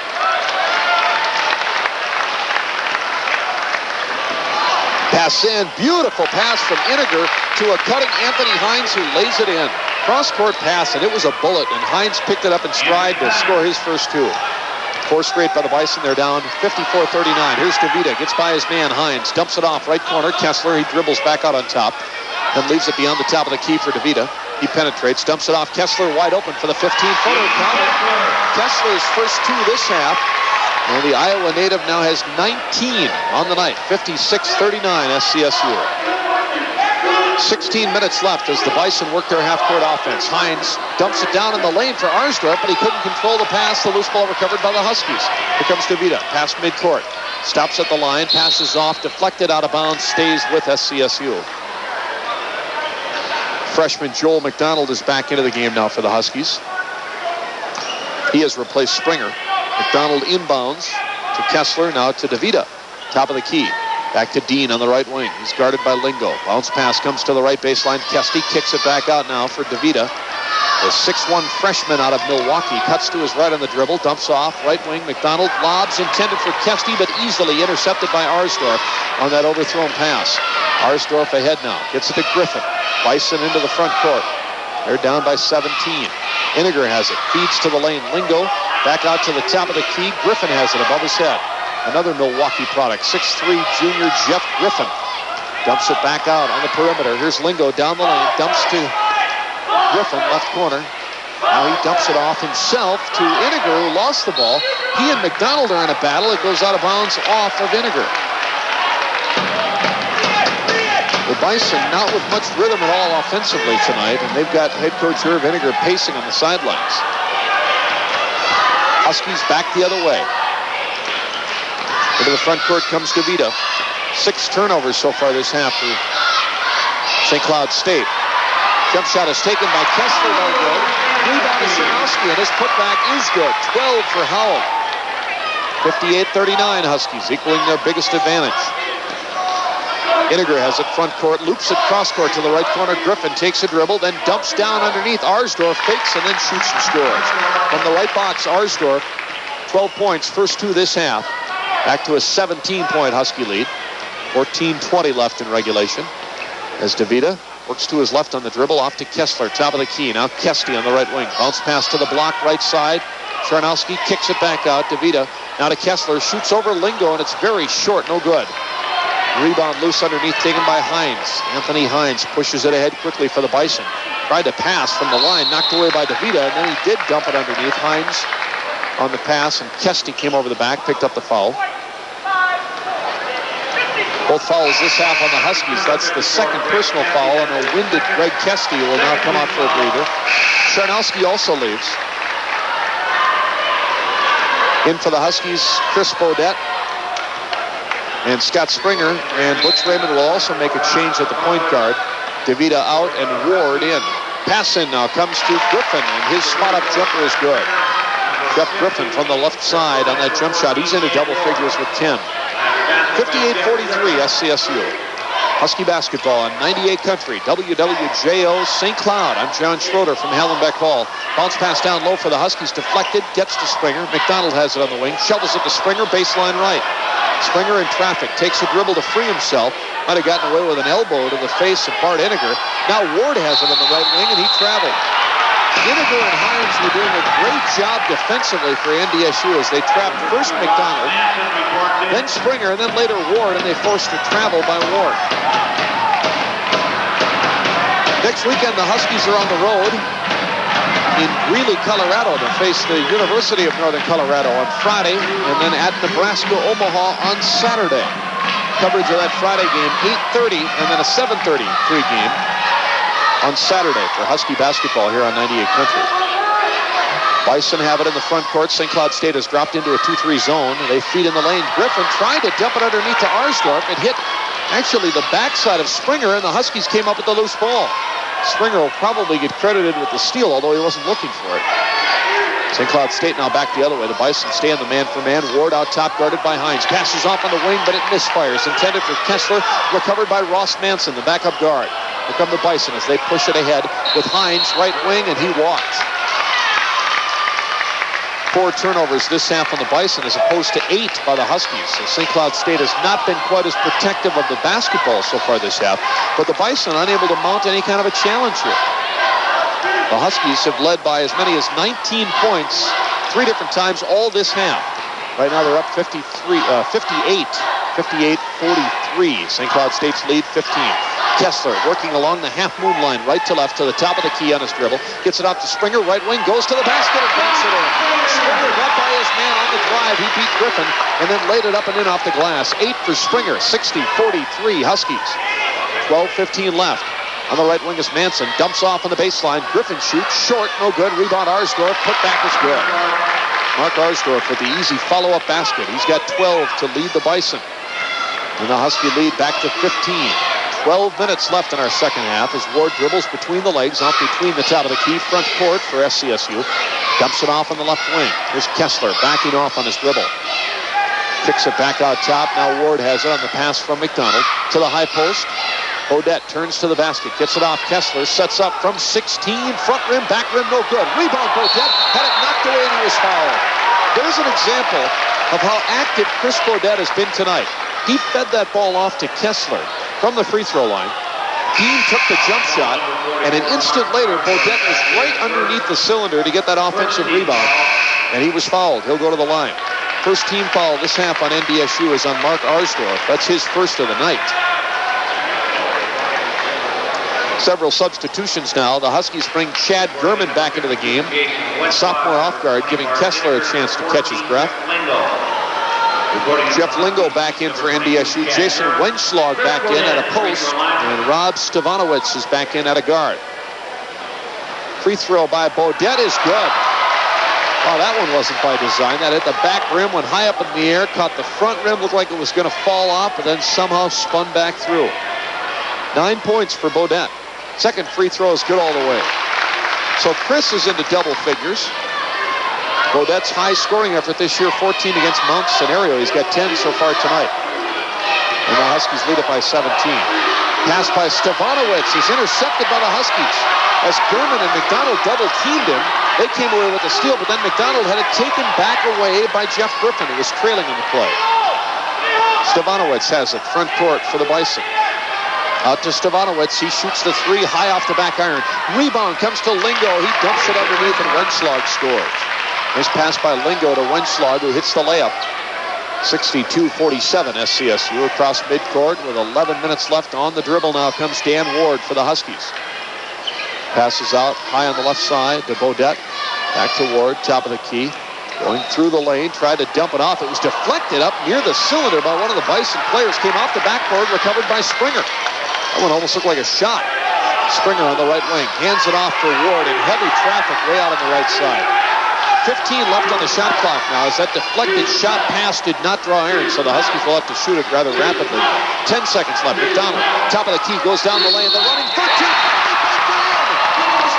[SPEAKER 2] Pass in, beautiful pass from Iniger to a cutting Anthony Hines, who lays it in. Cross-court pass, and it was a bullet, and Hines picked it up in stride to score his first two. 4 straight by the Bison. They're down 54-39. Here's DeVita. Gets by his man, Hines. Dumps it off. Right corner. Kessler. He dribbles back out on top. Then leaves it beyond the top of the key for DeVita. He penetrates. Dumps it off. Kessler wide open for the 15-footer. Kessler's first two this half. And the Iowa native now has 19 on the night. 56-39 SCSU. 16 minutes left as the Bison work their half-court offense. Hines dumps it down in the lane for Arsdorf, but he couldn't control the pass. The loose ball recovered by the Huskies. Here comes DeVita. Pass midcourt. Stops at the line. Passes off. Deflected out of bounds. Stays with SCSU. Freshman Joel McDonald is back into the game now for the Huskies. He has replaced Springer. McDonald inbounds to Kessler. Now to DeVita. Top of the key. Back to Dean on the right wing. He's guarded by Lingo. Bounce pass comes to the right baseline. Kesty kicks it back out now for DeVita. The 6'1 freshman out of Milwaukee cuts to his right on the dribble. Dumps off. Right wing. McDonald lobs intended for Kesty, but easily intercepted by Arsdorf on that overthrown pass. Arsdorf ahead now. Gets it to Griffin. Bison into the front court. They're down by 17. Iniger has it. Feeds to the lane. Lingo back out to the top of the key. Griffin has it above his head. Another Milwaukee product, 6'3 junior Jeff Griffin. Dumps it back out on the perimeter. Here's Lingo down the lane. Dumps to Griffin, left corner. Now he dumps it off himself to Iniger, who lost the ball. He and McDonald are in a battle. It goes out of bounds off of Iniger. The Bison not with much rhythm at all offensively tonight, and they've got head coach Irv Iniger pacing on the sidelines. Huskies back the other way. Into the front court comes DeVita. 6 turnovers so far this half for St. Cloud State. Jump shot is taken by Kessler, no good. Rebound to Charnowski, and his putback is good. 12 for Howell. 58-39 Huskies, equaling their biggest advantage. Iniger has it front court, loops it cross court to the right corner. Griffin takes a dribble, then dumps down underneath. Arsdorf fakes and then shoots and scores. From the right box, Arsdorf, 12 points, first two this half. Back to a 17-point Husky lead. 14:20 left in regulation. As DeVita works to his left on the dribble, off to Kessler, top of the key. Now Kesty on the right wing. Bounce pass to the block, right side. Charnowski kicks it back out. DeVita now to Kessler, shoots over Lingo, and it's very short, no good. Rebound loose underneath, taken by Hines. Anthony Hines pushes it ahead quickly for the Bison. Tried to pass from the line, knocked away by DeVita, and then he did dump it underneath. Hines on the pass, and Kesty came over the back, picked up the foul. Both fouls this half on the Huskies. That's the second personal foul on a winded Greg Kesty, who will now come out for a breather. Charnowski also leaves. In for the Huskies, Chris Bodette and Scott Springer, and Butch Raymond will also make a change at the point guard. DeVita out and Ward in. Pass in now comes to Griffin, and his spot-up jumper is good. Jeff Griffin from the left side on that jump shot. He's into double figures with 10. 58-43 SCSU. Husky basketball on 98 Country, WWJO St. Cloud. I'm John Schroeder from Hallenbeck Hall. Bounce pass down low for the Huskies, deflected, gets to Springer. McDonald has it on the wing, shovels it to Springer, baseline right. Springer in traffic, takes a dribble to free himself. Might have gotten away with an elbow to the face of Bart Iniger. Now Ward has it on the right wing, and he traveled. Iniger and Hines were doing a great job defensively for NDSU as they trapped first McDonald, then Springer, and then later Ward, and they forced a travel by Ward. Next weekend, the Huskies are on the road in Greeley, Colorado to face the University of Northern Colorado on Friday, and then at Nebraska, Omaha on Saturday. Coverage of that Friday game, 8:30, and then a 7:30 pregame on Saturday for Husky basketball here on 98 Country. Bison have it in the front court. St. Cloud State has dropped into a 2-3 zone. They feed in the lane. Griffin tried to dump it underneath to Arsdorf. It hit actually the backside of Springer, and the Huskies came up with the loose ball. Springer will probably get credited with the steal, although he wasn't looking for it. St. Cloud State now back the other way. The Bison stay in the man-for-man. Ward out top, guarded by Hines. Passes off on the wing, but it misfires. Intended for Kessler, recovered by Ross Manson, the backup guard. Here come the Bison as they push it ahead with Hines, right wing, and he walks. 4 turnovers this half on the Bison as opposed to 8 by the Huskies. So St. Cloud State has not been quite as protective of the basketball so far this half, but the Bison unable to mount any kind of a challenge here. The Huskies have led by as many as 19 points 3 different times all this half. Right now they're up 58-43. St. Cloud State's lead 15. Kessler working along the half-moon line, right to left to the top of the key on his dribble. Gets it off to Springer, right wing, goes to the basket and banks it in. Springer got by his man on the drive. He beat Griffin and then laid it up and in off the glass. 8 for Springer, 60-43 Huskies. 12:15 left. On the right wing is Manson. Dumps off on the baseline. Griffin shoots. Short. No good. Rebound Arsdorf. Put back is good. Mark Arsdorf with the easy follow-up basket. He's got 12 to lead the Bison. And the Husky lead back to 15. 12 minutes left in our second half as Ward dribbles between the legs, off between the top of the key, front court for SCSU. Dumps it off on the left wing. Here's Kessler backing off on his dribble. Kicks it back out top. Now Ward has it on the pass from McDonald to the high post. Odette turns to the basket, gets it off Kessler, sets up from 16, front rim, back rim, no good. Rebound, Odette, had it knocked away and he was fouled. There's an example of how active Chris Odette has been tonight. He fed that ball off to Kessler from the free throw line. Dean took the jump shot, and an instant later, Odette was right underneath the cylinder to get that offensive rebound, and he was fouled. He'll go to the line. First team foul this half on NDSU is on Mark Arsdorf. That's his first of the night. Several substitutions now. The Huskies bring Chad Gurman back into the game. Sophomore off guard, giving Kessler a chance to catch his breath. Jeff Lingo back in for NDSU. Jason Wenschlag back in at a post. And Rob Stevanowitz is back in at a guard. Free throw by Bodette is good. Oh, that one wasn't by design. That hit the back rim, went high up in the air, caught the front rim, looked like it was going to fall off, but then somehow spun back through. 9 points for Bodette. Second free throw is good all the way. So Chris is into double figures. Bodette's high scoring effort this year, 14 against Mount Scenario. He's got 10 so far tonight. And the Huskies lead it by 17. Pass by Stevanowitz is intercepted by the Huskies. As Gurman and McDonald double teamed him, they came away with the steal, but then McDonald had it taken back away by Jeff Griffin, who was trailing on the play. Stevanowitz has it, front court for the Bison. Out to Stevanowitz. He shoots the 3 high off the back iron. Rebound comes to Lingo. He dumps it underneath and Wenschlag scores. Nice pass by Lingo to Wenschlag, who hits the layup. 62-47 SCSU across midcourt with 11 minutes left on the dribble. Now comes Dan Ward for the Huskies. Passes out high on the left side to Bodette. Back to Ward, top of the key. Going through the lane, tried to dump it off. It was deflected up near the cylinder by one of the Bison players. Came off the backboard, recovered by Springer. That one almost looked like a shot. Springer on the right wing, hands it off for Ward in heavy traffic way out on the right side. 15 left on the shot clock now as that deflected shot pass did not draw iron, so the Huskies will have to shoot it rather rapidly. 10 seconds left. McDonald, top of the key, goes down the lane. The running for 2. It was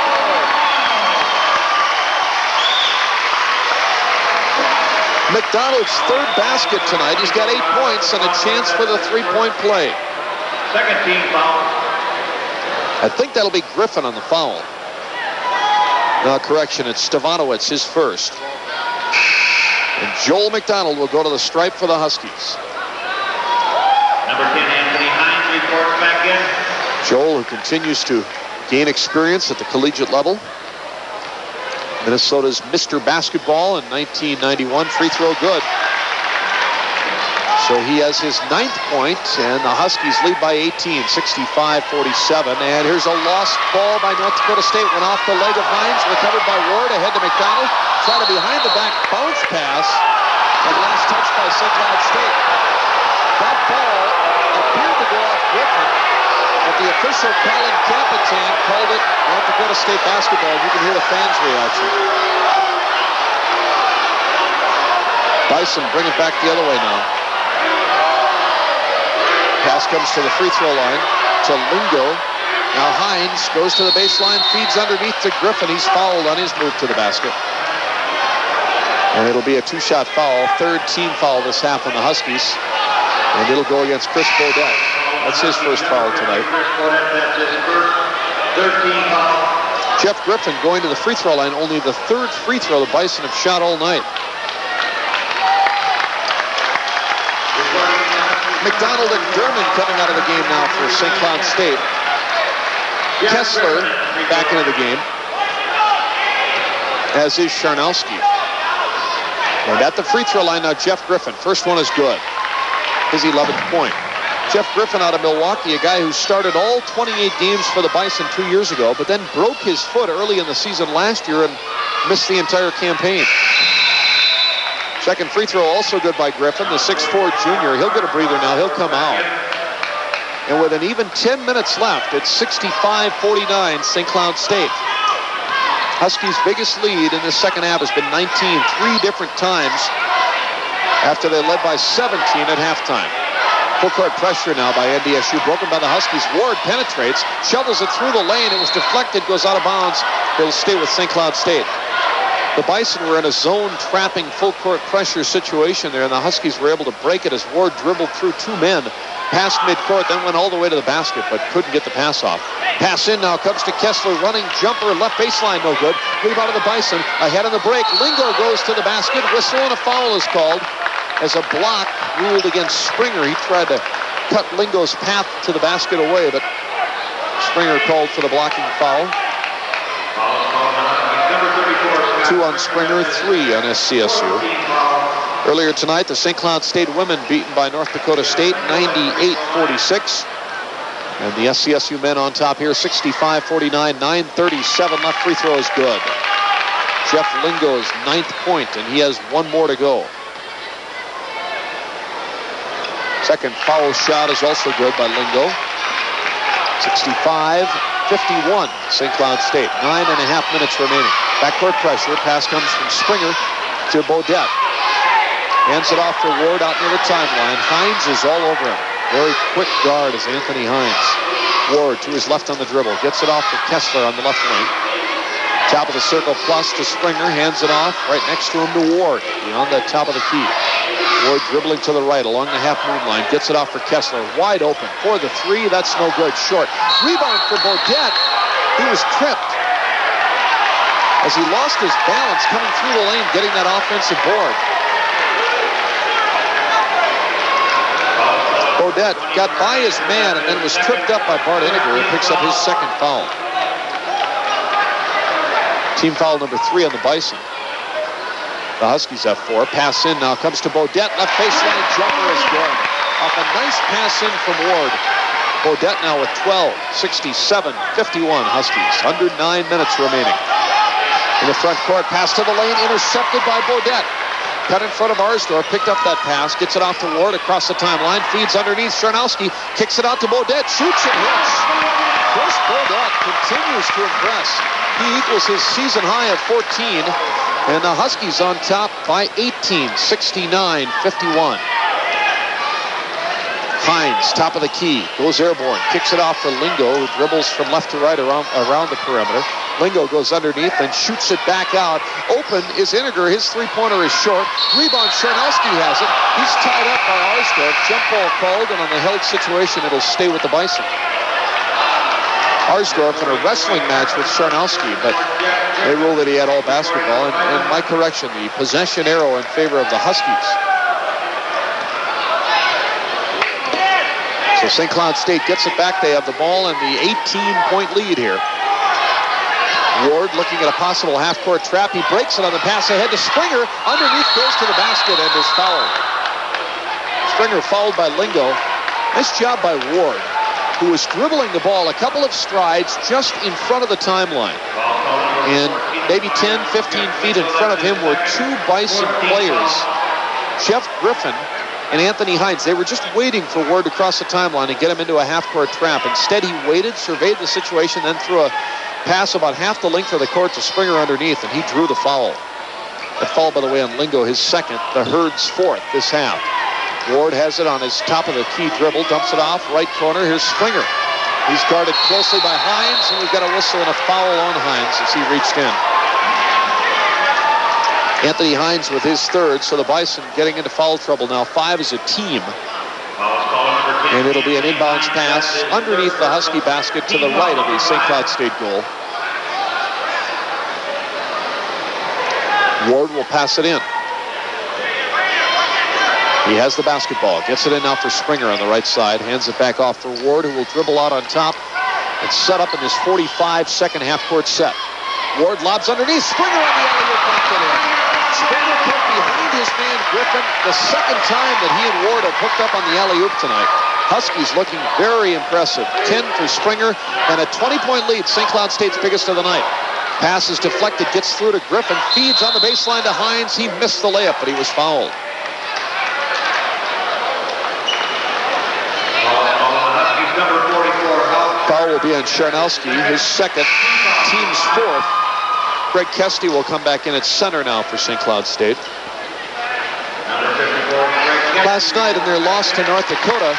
[SPEAKER 2] McDonald's third basket tonight. He's got 8 points and a chance for the three-point play.
[SPEAKER 1] Second team foul.
[SPEAKER 2] I think that'll be Griffin on the foul. No, correction, it's Stevanowicz, his first. And Joel McDonald will go to the stripe for the Huskies.
[SPEAKER 1] Number 10, Anthony Hines, reports back in.
[SPEAKER 2] Joel, who continues to gain experience at the collegiate level. Minnesota's Mr. Basketball in 1991. Free throw good. So he has his 9th point, and the Huskies lead by 18, 65-47. And here's a lost ball by North Dakota State. Went off the leg of Hines, recovered by Ward, ahead to McDonald. Tried a behind-the-back bounce pass, and last touch by St. Cloud State. That ball appeared to go off Griffin, but the official Colin Capitan called it North Dakota State basketball. You can hear the fans' reaction. Bison bring it back the other way now. Pass comes to the free throw line to Lingo. Now Hines goes to the baseline, feeds underneath to Griffin. He's fouled on his move to the basket. And it'll be a 2-shot foul, third team foul this half on the Huskies. And it'll go against Chris Bodette. That's his first foul tonight. Jeff Griffin going to the free throw line, only the third free throw the Bison have shot all night. McDonald and Derman coming out of the game now for St. Cloud State. Kessler back into the game, as is Charnowski. And at the free throw line now, Jeff Griffin. First one is good. His 11th point. Jeff Griffin out of Milwaukee, a guy who started all 28 games for the Bison 2 years ago, but then broke his foot early in the season last year and missed the entire campaign. Second free throw also good by Griffin, the 6'4 junior. He'll get a breather now. He'll come out. And with an even 10 minutes left, it's 65-49 St. Cloud State. Huskies' biggest lead in the second half has been 19 three different times after they led by 17 at halftime. Full court pressure now by NDSU, broken by the Huskies. Ward penetrates, shovels it through the lane. It was deflected, goes out of bounds. It'll stay with St. Cloud State. The Bison were in a zone-trapping full-court pressure situation there, and the Huskies were able to break it as Ward dribbled through 2 men, past midcourt, then went all the way to the basket, but couldn't get the pass off. Pass in now comes to Kessler, running jumper, left baseline, no good. Rebound of the Bison, ahead on the break. Lingo goes to the basket, whistle and a foul is called as a block ruled against Springer. He tried to cut Lingo's path to the basket away, but Springer called for the blocking foul. 2 on Springer, 3 on SCSU. Earlier tonight, the St. Cloud State women beaten by North Dakota State, 98-46. And the SCSU men on top here, 65-49, 9:37 left. Free throw is good. Jeff Lingo's 9th point, and he has 1 more to go. Second foul shot is also good by Lingo. 65-51, St. Cloud State. 9.5 minutes remaining. Backcourt pressure. Pass comes from Springer to Bodette. Hands it off for Ward out near the timeline. Hines is all over him. Very quick guard is Anthony Hines. Ward to his left on the dribble. Gets it off to Kessler on the left wing. Top of the circle plus to Springer. Hands it off right next to him to Ward. Beyond the top of the key. Ward dribbling to the right along the half-moon line. Gets it off for Kessler. Wide open for the 3. That's no good. Short. Rebound for Bodette. He was tripped as he lost his balance coming through the lane, getting that offensive board. Bodette got by his man and then was tripped up by Bart Iniger, who picks up his second foul. Team foul number 3 on the Bison. The Huskies have 4. Pass in now comes to Bodette. Left baseline jumper is good. Off a nice pass in from Ward. Bodette now with 12. 67-51 Huskies. 109 minutes remaining. In the front court, pass to the lane, intercepted by Bodette. Cut in front of Arsdorf, picked up that pass, gets it off to Ward across the timeline, feeds underneath Charnowski, kicks it out to Bodette, shoots and hits. Chris Bodette continues to impress. He equals his season high of 14, and the Huskies on top by 18, 69-51. Hines, top of the key, goes airborne, kicks it off for Lingo, who dribbles from left to right around the perimeter. Lingo goes underneath and shoots it back out. Open is Iniger. His three-pointer is short. Rebound, Charnowski has it. He's tied up by Arsdorf. Jump ball called, and on the held situation, it'll stay with the Bison. Arsdorf in a wrestling match with Charnowski, but they ruled that he had all basketball. And my correction, the possession arrow in favor of the Huskies. So St. Cloud State gets it back. They have the ball and the 18-point lead here. Ward looking at a possible half-court trap. He breaks it on the pass ahead to Springer. Underneath, goes to the basket and is fouled. Springer fouled by Lingo. Nice job by Ward, who was dribbling the ball a couple of strides just in front of the timeline. And maybe 10, 15 feet in front of him were two Bison players, Jeff Griffin and Anthony Hines. They were just waiting for Ward to cross the timeline and get him into a half-court trap. Instead, he waited, surveyed the situation, then threw a pass about half the length of the court to Springer underneath, and he drew the foul. That foul, by the way, on Lingo, his second, the Herd's fourth this half. Ward has it on his top of the key dribble, dumps it off, right corner. Here's Springer. He's guarded closely by Hines, and we've got a whistle and a foul on Hines as he reached in. Anthony Hines with his third, so the Bison getting into foul trouble now. 5 as a team. And it'll be an inbounds pass underneath the Husky basket to the right of the St. Cloud State goal. Ward will pass it in. He has the basketball. Gets it in now for Springer on the right side. Hands it back off for Ward, who will dribble out on top and set up in this 45-second half-court set. Ward lobs underneath. Springer on the alley-oop, knocked it in. Springer put behind his man Griffin, the second time that he and Ward have hooked up on the alley-oop tonight. Huskies looking very impressive. 10 for Springer and a 20-point lead. St. Cloud State's biggest of the night. Pass is deflected, gets through to Griffin, feeds on the baseline to Hines. He missed the layup, but he was fouled. Foul will be on Charnowski, his second, team's fourth. Greg Kesty will come back in at center now for St. Cloud State. Last night in their loss to North Dakota,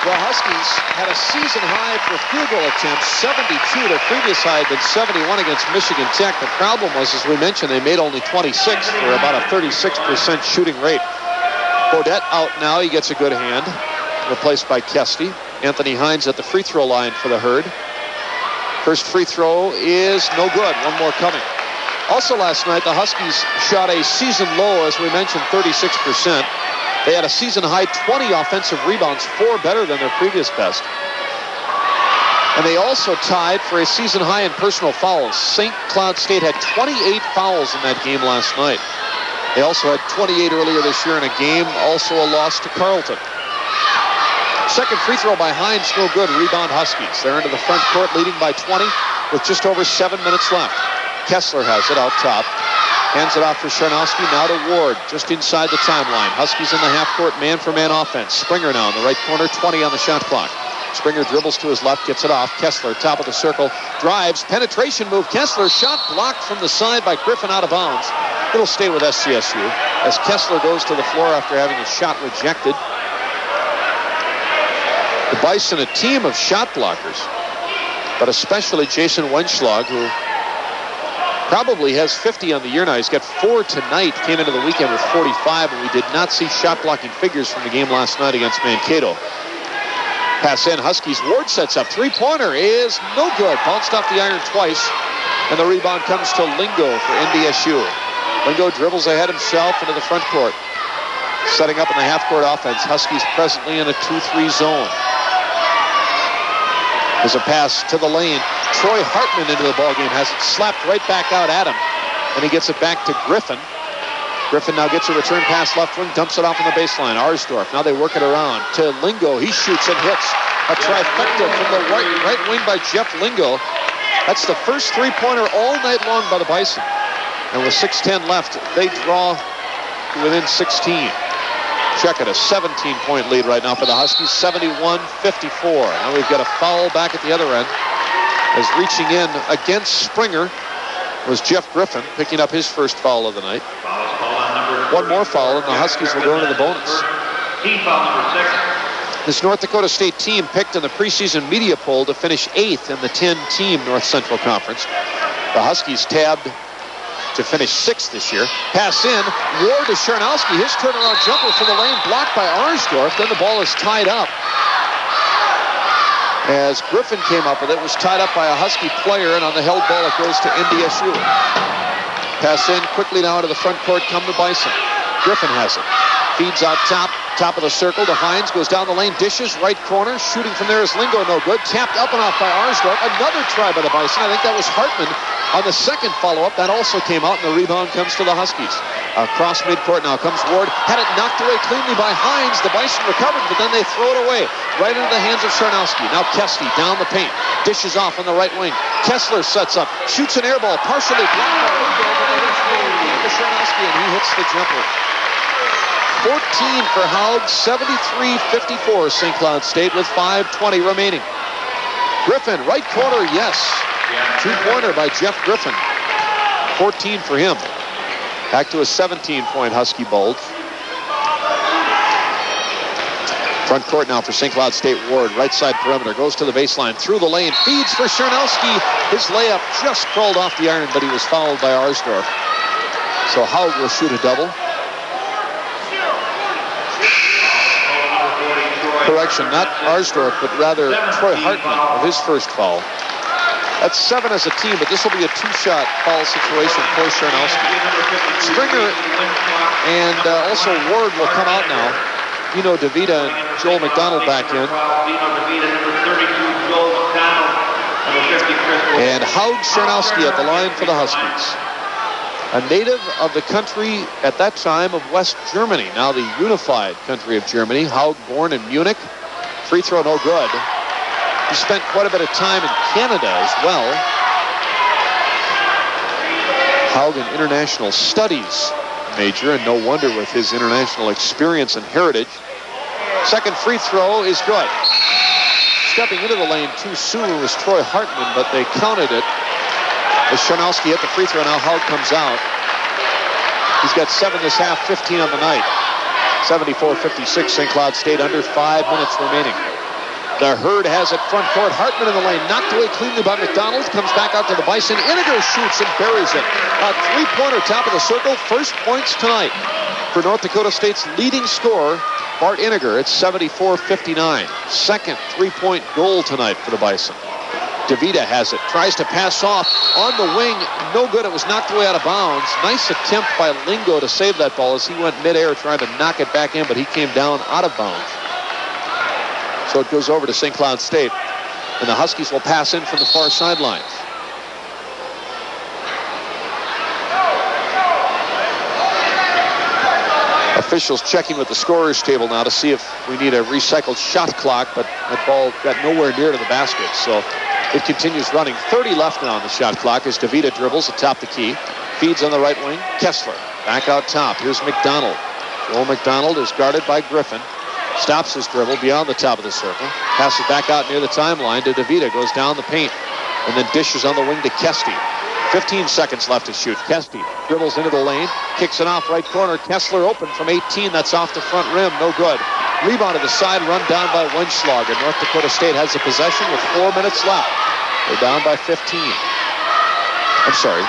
[SPEAKER 2] the Huskies had a season high for field goal attempts, 72. Their previous high had been 71 against Michigan Tech. The problem was, as we mentioned, they made only 26 for about a 36% shooting rate. Bodette out now. He gets a good hand, replaced by Kesty. Anthony Hines at the free throw line for the Herd. First free throw is no good. One more coming. Also last night, the Huskies shot a season low, as we mentioned, 36%. They had a season high 20 offensive rebounds, 4 better than their previous best. And they also tied for a season high in personal fouls. St. Cloud State had 28 fouls in that game last night. They also had 28 earlier this year in a game, also a loss to Carleton. Second free throw by Hines, no good. Rebound Huskies. They're into the front court, leading by 20 with just over 7 minutes left. Kessler has it out top. Hands it off for Charnowski, now to Ward, just inside the timeline. Huskies in the half-court man-for-man offense. Springer now in the right corner, 20 on the shot clock. Springer dribbles to his left, gets it off. Kessler, top of the circle, drives, penetration move. Kessler, shot blocked from the side by Griffin, out of bounds. It'll stay with SCSU as Kessler goes to the floor after having his shot rejected. The Bison, a team of shot blockers, but especially Jason Wenschlag, who probably has 50 on the year now. He's got 4 tonight, came into the weekend with 45, and we did not see shot blocking figures from the game last night against Mankato. Pass in, Huskies. Ward sets up. Three-pointer is no good. Bounced off the iron twice, and the rebound comes to Lingo for NDSU. Lingo dribbles ahead himself into the front court. Setting up in the half-court offense. Huskies presently in a 2-3 zone. There's a pass to the lane. Troy Hartman into the ballgame, has it slapped right back out at him. And he gets it back to Griffin. Griffin now gets a return pass left wing, dumps it off on the baseline. Arsdorf, now they work it around to Lingo. He shoots and hits a trifecta from the right wing by Jeff Lingo. That's the first three-pointer all night long by the Bison. And with 6:10 left, they draw to within 16. Check it, a 17-point lead right now for the Huskies, 71-54. Now we've got a foul back at the other end, as reaching in against Springer was Jeff Griffin, picking up his first foul of the night. One more foul, and the Huskies will go into the bonus.
[SPEAKER 1] Team foul number 6.
[SPEAKER 2] This North Dakota State team picked in the preseason media poll to finish 8th in the 10-team North Central Conference. The Huskies tabbed to finish 6th this year. Pass in, Ward to Charnowski. His turnaround jumper from the lane blocked by Arsdorf. Then the ball is tied up. As Griffin came up with it, was tied up by a Husky player, and on the held ball it goes to NDSU. Pass in quickly now to the front court, come to Bison. Griffin has it. Feeds out top of the circle to Hines, goes down the lane, dishes, right corner, shooting from there is Lingo, no good. Tapped up and off by Arsdorf. Another try by the Bison. I think that was Hartman on the second follow-up. That also came out, and the rebound comes to the Huskies. Across midcourt now comes Ward. Had it knocked away cleanly by Hines. The Bison recovered, but then they throw it away right into the hands of Charnowski. Now Kesty down the paint. Dishes off on the right wing. Kessler sets up. Shoots an air ball. Partially blocked by Lingo, but they hit to Charnowski, and he hits the jumper. 14 for Haug, 73-54 St. Cloud State with 5:20 remaining. Griffin, right corner, yes. Two-pointer by Jeff Griffin. 14 for him. Back to a 17-point Husky bulge. Front court now for St. Cloud State. Ward, right side perimeter, goes to the baseline, through the lane, feeds for Charnowski. His layup just crawled off the iron, but he was fouled by Arsdorf. So Haug will shoot a double. Correction, not Arsdorf, but rather Troy Hartman of his first foul. That's 7 as a team, but this will be a 2-shot foul situation for Charnowski. Springer and also Ward will come out now. Dino DeVita and Joel McDonald back in. And Haug Charnowski at the line for the Huskies. A native of the country at that time of West Germany, now the unified country of Germany. Haug born in Munich. Free throw no good. He spent quite a bit of time in Canada as well. Haug, an international studies major, and no wonder with his international experience and heritage. Second free throw is good. Stepping into the lane too soon was Troy Hartman, but they counted it. As Charnowski hit the free throw, now Haug comes out. He's got 7 this half, 15 on the night. 74-56, St. Cloud State, under 5 minutes remaining. The Herd has it front court. Hartman in the lane, knocked away cleanly by McDonald. Comes back out to the Bison. Iniger shoots and buries it. A three-pointer, top of the circle. First points tonight for North Dakota State's leading scorer, Bart Iniger. It's 74-59. Second three-point goal tonight for the Bison. DeVita has it, tries to pass off on the wing, no good. It was knocked away out of bounds. Nice attempt by Lingo to save that ball as he went midair trying to knock it back in, but he came down out of bounds. So it goes over to St. Cloud State, and the Huskies will pass in from the far sidelines. Officials checking with the scorer's table now to see if we need a recycled shot clock, but that ball got nowhere near to the basket, so it continues running. 30 left now on the shot clock as DeVita dribbles atop the key. Feeds on the right wing. Kessler back out top. Here's McDonald. Joel McDonald is guarded by Griffin. Stops his dribble beyond the top of the circle. Passes back out near the timeline to DeVita. Goes down the paint and then dishes on the wing to Kesty. 15 seconds left to shoot. Kesty dribbles into the lane. Kicks it off right corner. Kessler open from 18. That's off the front rim. No good. Rebound to the side, run down by Wenschlag, and North Dakota State has the possession with 4 minutes left. They're down by 15. I'm sorry.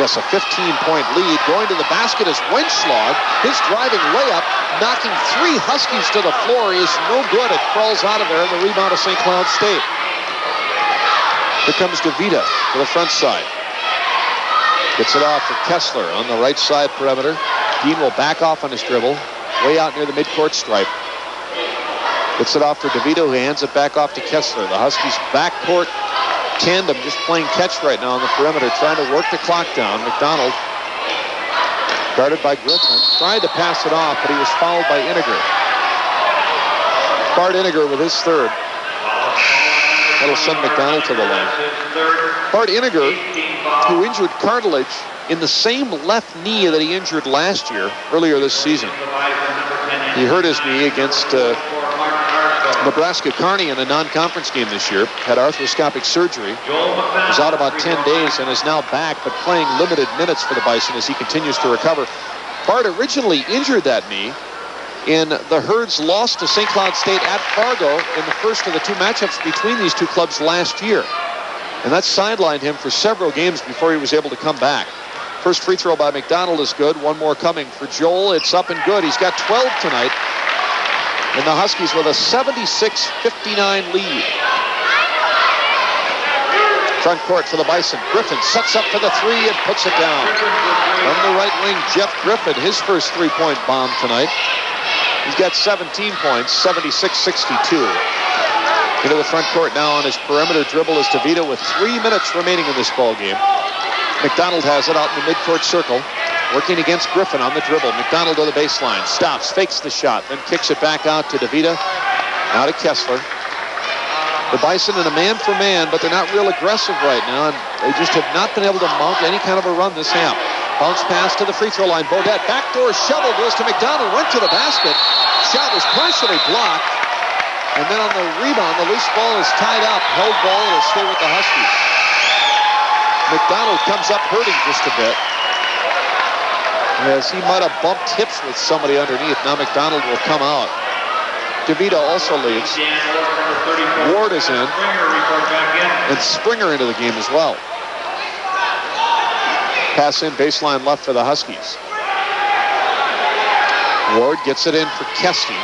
[SPEAKER 2] Yes, a 15-point lead. Going to the basket is Wenschlag. His driving layup, knocking 3 Huskies to the floor, is no good. It crawls out of there, and the rebound of St. Cloud State. Here comes DeVita to the front side. Gets it off for Kessler on the right side perimeter. Dean will back off on his dribble. Way out near the midcourt stripe. Gets it off for DeVito, who hands it back off to Kessler. The Huskies backcourt tandem just playing catch right now on the perimeter, trying to work the clock down. McDonald, guarded by Griffin, tried to pass it off, but he was fouled by Iniger. Bart Iniger with his third. That'll send McDonald to the line. Bart Iniger, who injured cartilage in the same left knee that he injured last year, earlier this season. He hurt his knee against Nebraska Kearney in a non-conference game this year. Had arthroscopic surgery. Was out about 10 days and is now back, but playing limited minutes for the Bison as he continues to recover. Bart originally injured that knee in the Herds lost to St. Cloud State at Fargo in the first of the two matchups between these two clubs last year. And that sidelined him for several games before he was able to come back. First free throw by McDonald is good. One more coming for Joel. It's up and good. He's got 12 tonight. And the Huskies with a 76-59 lead. Front court for the Bison. Griffin sets up for the three and puts it down. From the right wing, Jeff Griffin, his first three-point bomb tonight. He's got 17 points, 76-62. Into the front court now on his perimeter dribble is DeVito with 3 minutes remaining in this ball game. McDonald has it out in the midcourt circle, working against Griffin on the dribble. McDonald to the baseline, stops, fakes the shot, then kicks it back out to DeVito. Now to Kessler. The Bison in a man-for-man, but they're not real aggressive right now, and they just have not been able to mount any kind of a run this half. Bounce pass to the free throw line. Bodette, backdoor shovel, goes to McDonald, went to the basket. Shot was partially blocked. And then on the rebound, the loose ball is tied up. Held ball, it'll stay with the Huskies. McDonald comes up hurting just a bit, as he might have bumped hips with somebody underneath. Now McDonald will come out. DeVito also leaves. Ward is in. And Springer into the game as well. Pass in, baseline left for the Huskies. Ward gets it in for Kesty.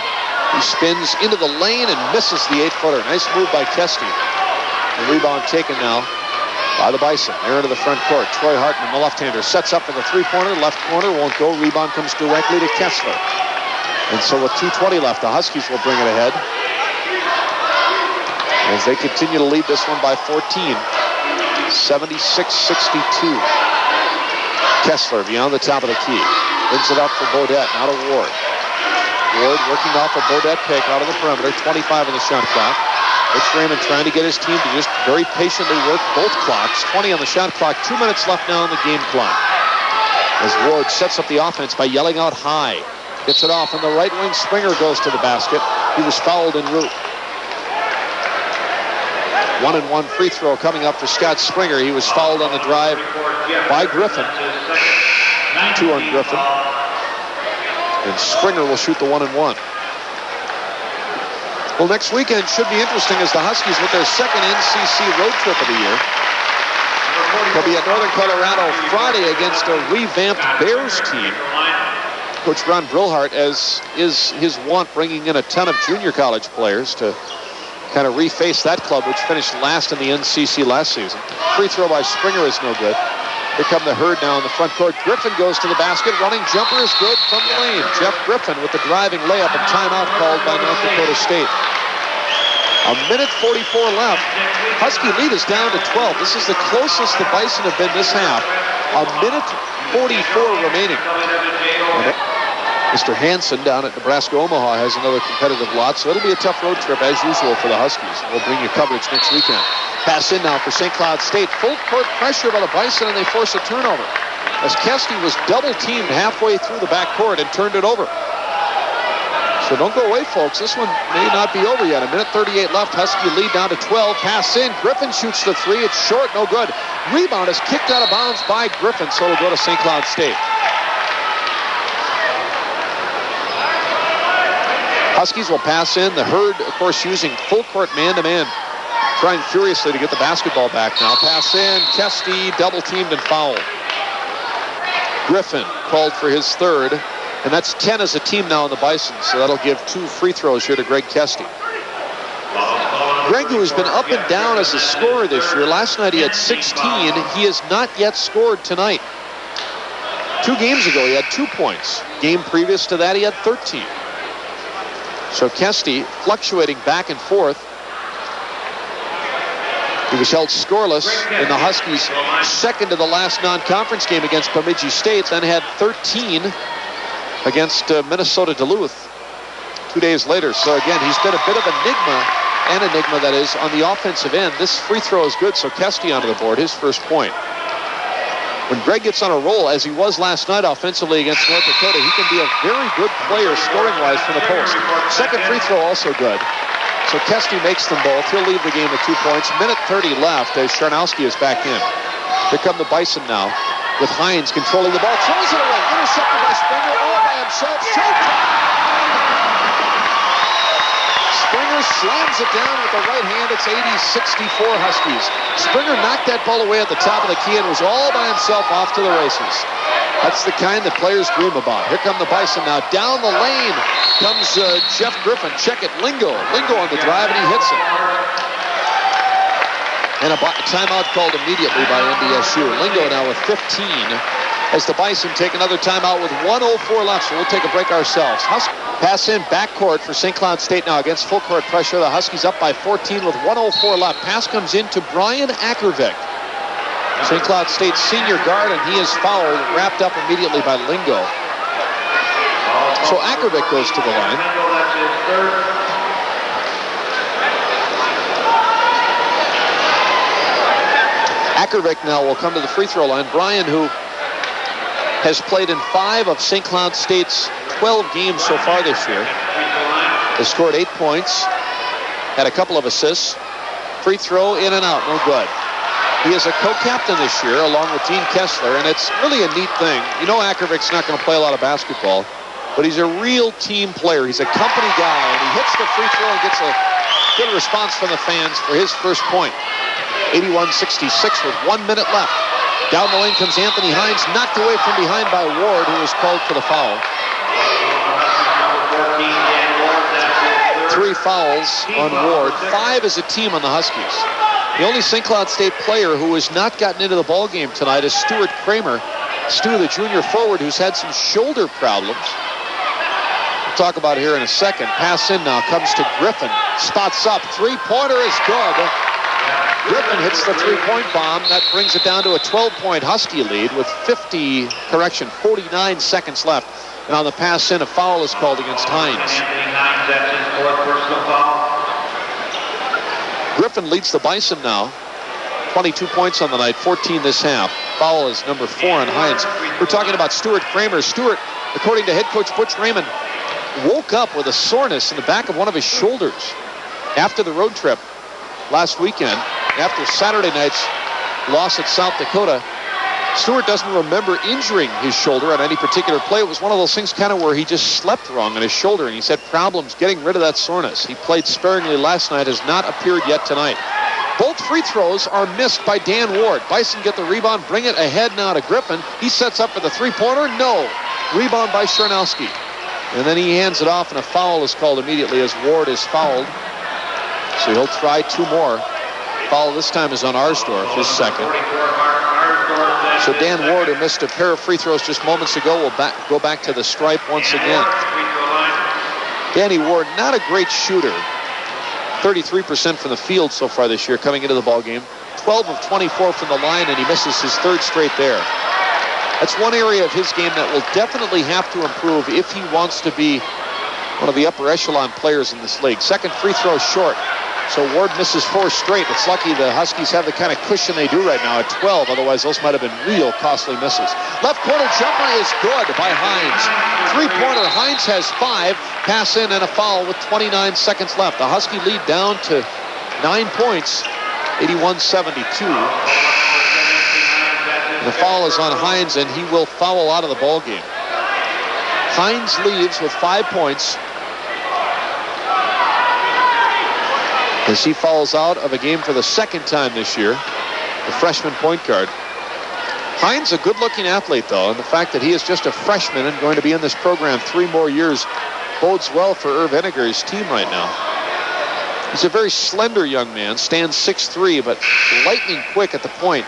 [SPEAKER 2] He spins into the lane and misses the 8-footer. Nice move by Kesty. The rebound taken now by the Bison. They're into the front court. Troy Hartman, the left-hander, sets up for the three-pointer. Left corner won't go. Rebound comes directly to Kessler. And so with 2:20 left, the Huskies will bring it ahead as they continue to lead this one by 14. 76-62. Kessler beyond the top of the key. Brings it up for Bodette. Now to Ward. Ward working off a Bodette pick out of the perimeter. 25 in the shot clock. Rich Raymond trying to get his team to just very patiently work both clocks. 20 on the shot clock. 2 minutes left now on the game clock. As Ward sets up the offense by yelling out high. Gets it off on the right wing. Springer goes to the basket. He was fouled en route. 1-and-1 free throw coming up for Scott Springer. He was fouled on the drive by Griffin. 2 on Griffin. And Springer will shoot the 1-and-1. Well, next weekend should be interesting as the Huskies with their second NCC road trip of the year. They'll be at Northern Colorado Friday against a revamped Bears team. Coach Ron Brillhart, as is his wont, bringing in a ton of junior college players to kind of reface that club, which finished last in the NCC last season. Free throw by Springer is no good. Here come the Herd now in the front court. Griffin goes to the basket. Running jumper is good from the lane. Jeff Griffin with the driving layup and timeout called by North Dakota State. A minute 44 left. Husky lead is down to 12. This is the closest the Bison have been this half. A minute 44 remaining. And Mr. Hansen down at Nebraska-Omaha has another competitive lot, so it'll be a tough road trip as usual for the Huskies. We'll bring you coverage next weekend. Pass in now for St. Cloud State. Full court pressure by the Bison, and they force a turnover as Kesty was double-teamed halfway through the backcourt and turned it over. So don't go away, folks. This one may not be over yet. A minute 38 left. Husky lead down to 12. Pass in. Griffin shoots the three. It's short. No good. Rebound is kicked out of bounds by Griffin, so it'll go to St. Cloud State. Huskies will pass in. The Herd, of course, using full court man-to-man. Trying furiously to get the basketball back now. Pass in. Kesty double-teamed and fouled. Griffin called for his third. And that's 10 as a team now in the Bison, so that'll give 2 free throws here to Greg Kesty. Greg, who has been up and down as a scorer this year. Last night he had 16. He has not yet scored tonight. 2 games ago he had 2 points. Game previous to that he had 13. So Kesty fluctuating back and forth. He was held scoreless in the Huskies' second to the last non-conference game against Bemidji State, then had 13 against Minnesota Duluth 2 days later. So again, he's been a bit of an enigma that is, on the offensive end. This free throw is good, so Kesty onto the board, his first point. When Greg gets on a roll, as he was last night offensively against North Dakota, he can be a very good player scoring-wise from the post. Second free throw also good. So Kesty makes them both. He'll leave the game with 2 points. Minute 30 left as Sharnowski is back in. Here come the Bison now, with Hines controlling the ball. Throws it away. Intercepted by Springer all by himself. Showtime! Springer slams it down with the right hand. It's 80-64 Huskies. Springer knocked that ball away at the top of the key and was all by himself off to the races. That's the kind that players dream about. Here come the Bison now. Down the lane comes Jeff Griffin. Check it, Lingo. Lingo on the drive, and he hits it. And a timeout called immediately by NDSU. Lingo now with 15 as the Bison take another timeout with 1:04 left, so we'll take a break ourselves. Pass in backcourt for St. Cloud State now against full court pressure. The Huskies up by 14 with 1:04 left. Pass comes in to Brian Ackervik, St. Cloud State's senior guard, and he is fouled, wrapped up immediately by Lingo. So Ackervik goes to the line. Ackervik now will come to the free throw line. Brian, who has played in 5 of St. Cloud State's 12 games so far this year, has scored 8 points, had a couple of assists. Free throw in and out, no good. He is a co-captain this year along with Gene Kessler, and it's really a neat thing. You know Ackervik's not going to play a lot of basketball, but he's a real team player. He's a company guy, and he hits the free throw and gets a good response from the fans for his first point. 81-66 with 1 minute left. Down the lane comes Anthony Hines, knocked away from behind by Ward, who was called for the foul. 3 fouls on Ward, 5 as a team on the Huskies. The only St. Cloud State player who has not gotten into the ball game tonight is Stuart Kramer. Stu, the junior forward, who's had some shoulder problems. We'll talk about it here in a second. Pass in now comes to Griffin. Spots up. Three-pointer is good. Griffin hits the three-point bomb. That brings it down to a 12-point Husky lead with 49 seconds left. And on the pass in, a foul is called against Hines. Griffin leads the Bison now. 22 points on the night, 14 this half. Foul is number 4 on Hines. We're talking about Stuart Kramer. Stuart, according to head coach Butch Raymond, woke up with a soreness in the back of one of his shoulders after the road trip last weekend. After Saturday night's loss at South Dakota, Stewart doesn't remember injuring his shoulder on any particular play. It was one of those things kind of where he just slept wrong on his shoulder, and he's had problems getting rid of that soreness. He played sparingly last night, has not appeared yet tonight. Both free throws are missed by Dan Ward. Bison get the rebound, bring it ahead now to Griffin. He sets up for the three-pointer. No. Rebound by Chernowski. And then he hands it off, and a foul is called immediately as Ward is fouled. So he'll try 2 more. Foul this time is on Arsdorf, his second. So Dan Ward, who missed a pair of free throws just moments ago, will go back to the stripe once again. Danny Ward, not a great shooter. 33% from the field so far this year coming into the ball game. 12 of 24 from the line, and he misses his 3rd straight there. That's one area of his game that will definitely have to improve if he wants to be one of the upper echelon players in this league. Second free throw short. So Ward misses 4 straight. It's lucky the Huskies have the kind of cushion they do right now at 12. Otherwise, those might have been real costly misses. Left corner jumper is good by Hines. Three-pointer. Hines has 5. Pass in and a foul with 29 seconds left. The Husky lead down to 9 points, 81-72. The foul is on Hines, and he will foul out of the ball game. Hines leaves with 5 points as he fouls out of a game for the 2nd time this year, the freshman point guard. Hines, a good-looking athlete, though, and the fact that he is just a freshman and going to be in this program 3 more years bodes well for Irv Eniger's team right now. He's a very slender young man, stands 6'3", but lightning quick at the point.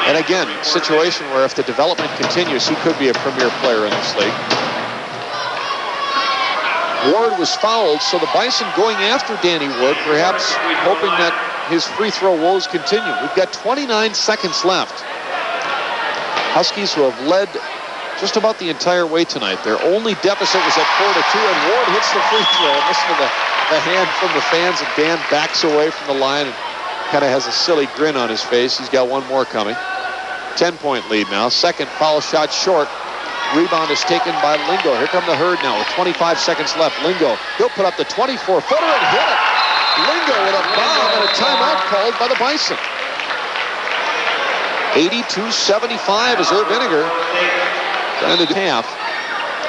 [SPEAKER 2] And again, situation where if the development continues, he could be a premier player in this league. Ward was fouled, so the Bison going after Danny Ward, perhaps hoping that his free throw woes continue. We've got 29 seconds left. Huskies, who have led just about the entire way tonight. Their only deficit was at 4-2, and Ward hits the free throw. Listen to the hand from the fans, and Dan backs away from the line and kind of has a silly grin on his face. He's got one more coming. 10-point lead now. Second foul shot short. Rebound is taken by Lingo. Here come the Herd now with 25 seconds left. Lingo, he'll put up the 24-footer and hit it. Lingo with a bomb and a timeout called by the Bison. 82-75 as Irv Eniger in the half.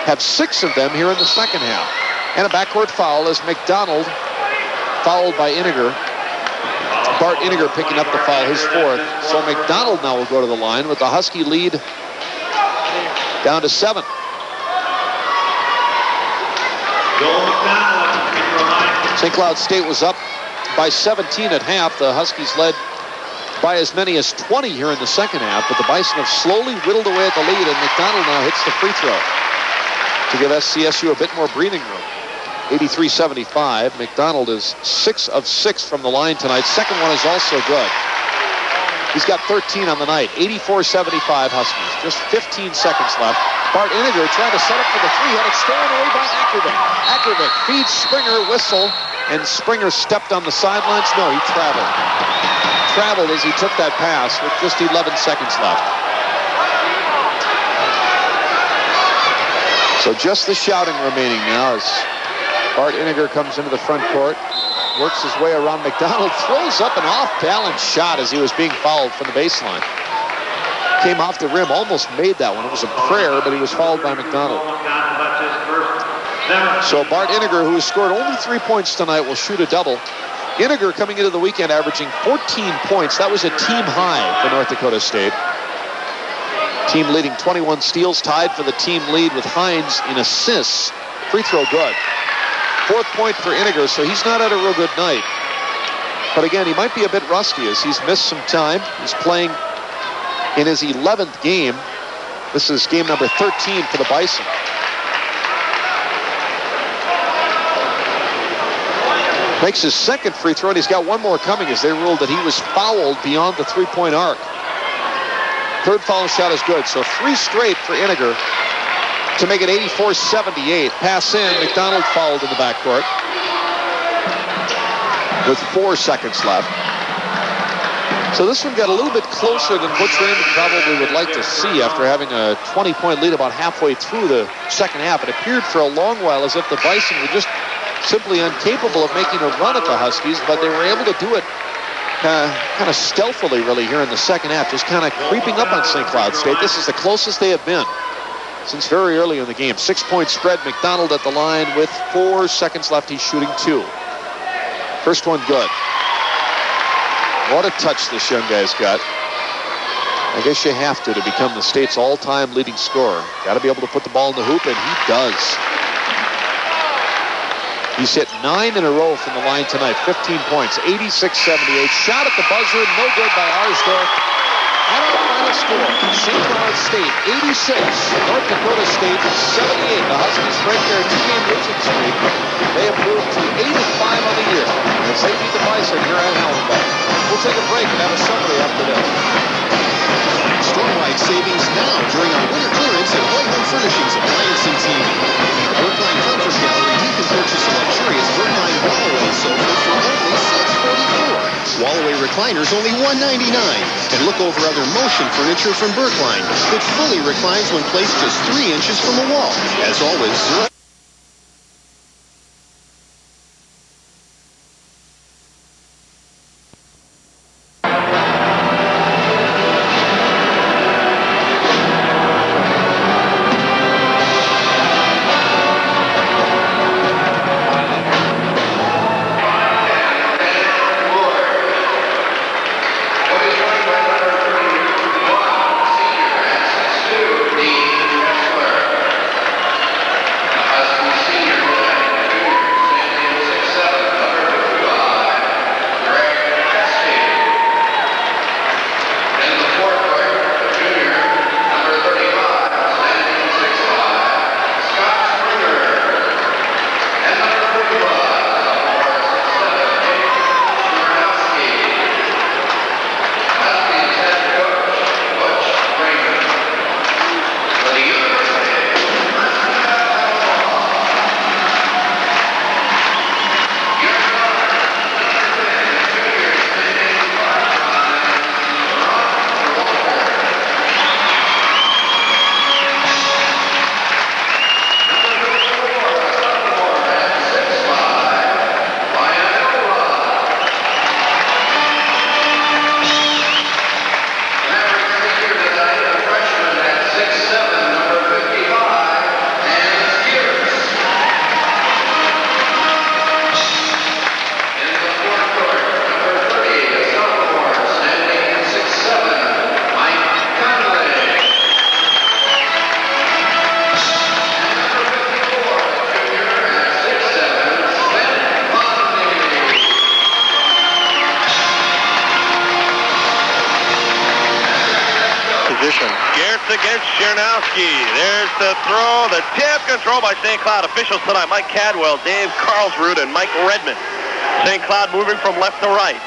[SPEAKER 2] Have 6 of them here in the second half. And a backcourt foul as McDonald fouled by Iniger. Bart Iniger picking up the foul, his fourth. So McDonald now will go to the line with the Husky lead down to 7. St. Cloud State was up by 17 at half. The Huskies led by as many as 20 here in the second half, but the Bison have slowly whittled away at the lead, and McDonald now hits the free throw to give SCSU a bit more breathing room. 83-75. McDonald is 6 of 6 from the line tonight. Second one is also good. He's got 13 on the night. 84-75 Huskies. Just 15 seconds left. Bart Iniger trying to set up for the three. Had it stolen away by Ackervik. Ackervik feeds Springer, whistle, and Springer stepped on the sidelines. No, he traveled. Traveled as he took that pass with just 11 seconds left. So just the shouting remaining now as Bart Iniger comes into the front court, works his way around McDonald, throws up an off-balance shot as he was being fouled from the baseline. Came off the rim, almost made that one. It was a prayer, but he was fouled by McDonald. So Bart Iniger, who has scored only 3 points tonight, will shoot a double. Iniger coming into the weekend averaging 14 points. That was a team high for North Dakota State. Team leading 21 steals, tied for the team lead with Hines in assists. Free throw good. 4th point for Iniger, so he's not had a real good night. But again, he might be a bit rusty as he's missed some time. He's playing in his 11th game. This is game number 13 for the Bison. Makes his second free throw, and he's got one more coming as they ruled that he was fouled beyond the three-point arc. Third foul shot is good, so 3 straight for Iniger to make it 84-78. Pass in, McDonald fouled in the backcourt with 4 seconds left. So this one got a little bit closer than Butch Raymond probably would like to see after having a 20-point lead about halfway through the second half. It appeared for a long while as if the Bison were just simply incapable of making a run at the Huskies, but they were able to do it kind of stealthily really here in the second half, just kind of creeping up on St. Cloud State. This is the closest they have been since very early in the game. 6-point spread, McDonald at the line with 4 seconds left. He's shooting 2. First one good. What a touch this young guy's got. I guess you have to become the state's all-time leading scorer. Got to be able to put the ball in the hoop, and he does. He's hit 9 in a row from the line tonight. 15 points, 86-78. Shot at the buzzer, no good by Arsdorf. And our final score, St. Cloud State 86, North Dakota State 78. The Huskies break their 2-game losing streak. They have moved to 8-5 on the year as they beat the Bison here at Hallenbeck. We'll take a break and have a summary after this.
[SPEAKER 3] Storewide savings now during our winter clearance at Whiteman Furnishings Appliance and TV. Brookline Comfort Gallery, you can purchase a luxurious Brookline Wallaway sofa for only $644. Wallaway recliners only $199. And look over other motion furniture from Brookline that fully reclines when placed just 3 inches from a wall. As always,
[SPEAKER 4] position.
[SPEAKER 5] Geertz against Chernowski. There's the throw, the tip, control by St. Cloud. Officials tonight, Mike Cadwell, Dave Karlsrud, and Mike Redmond. St. Cloud moving from left to right.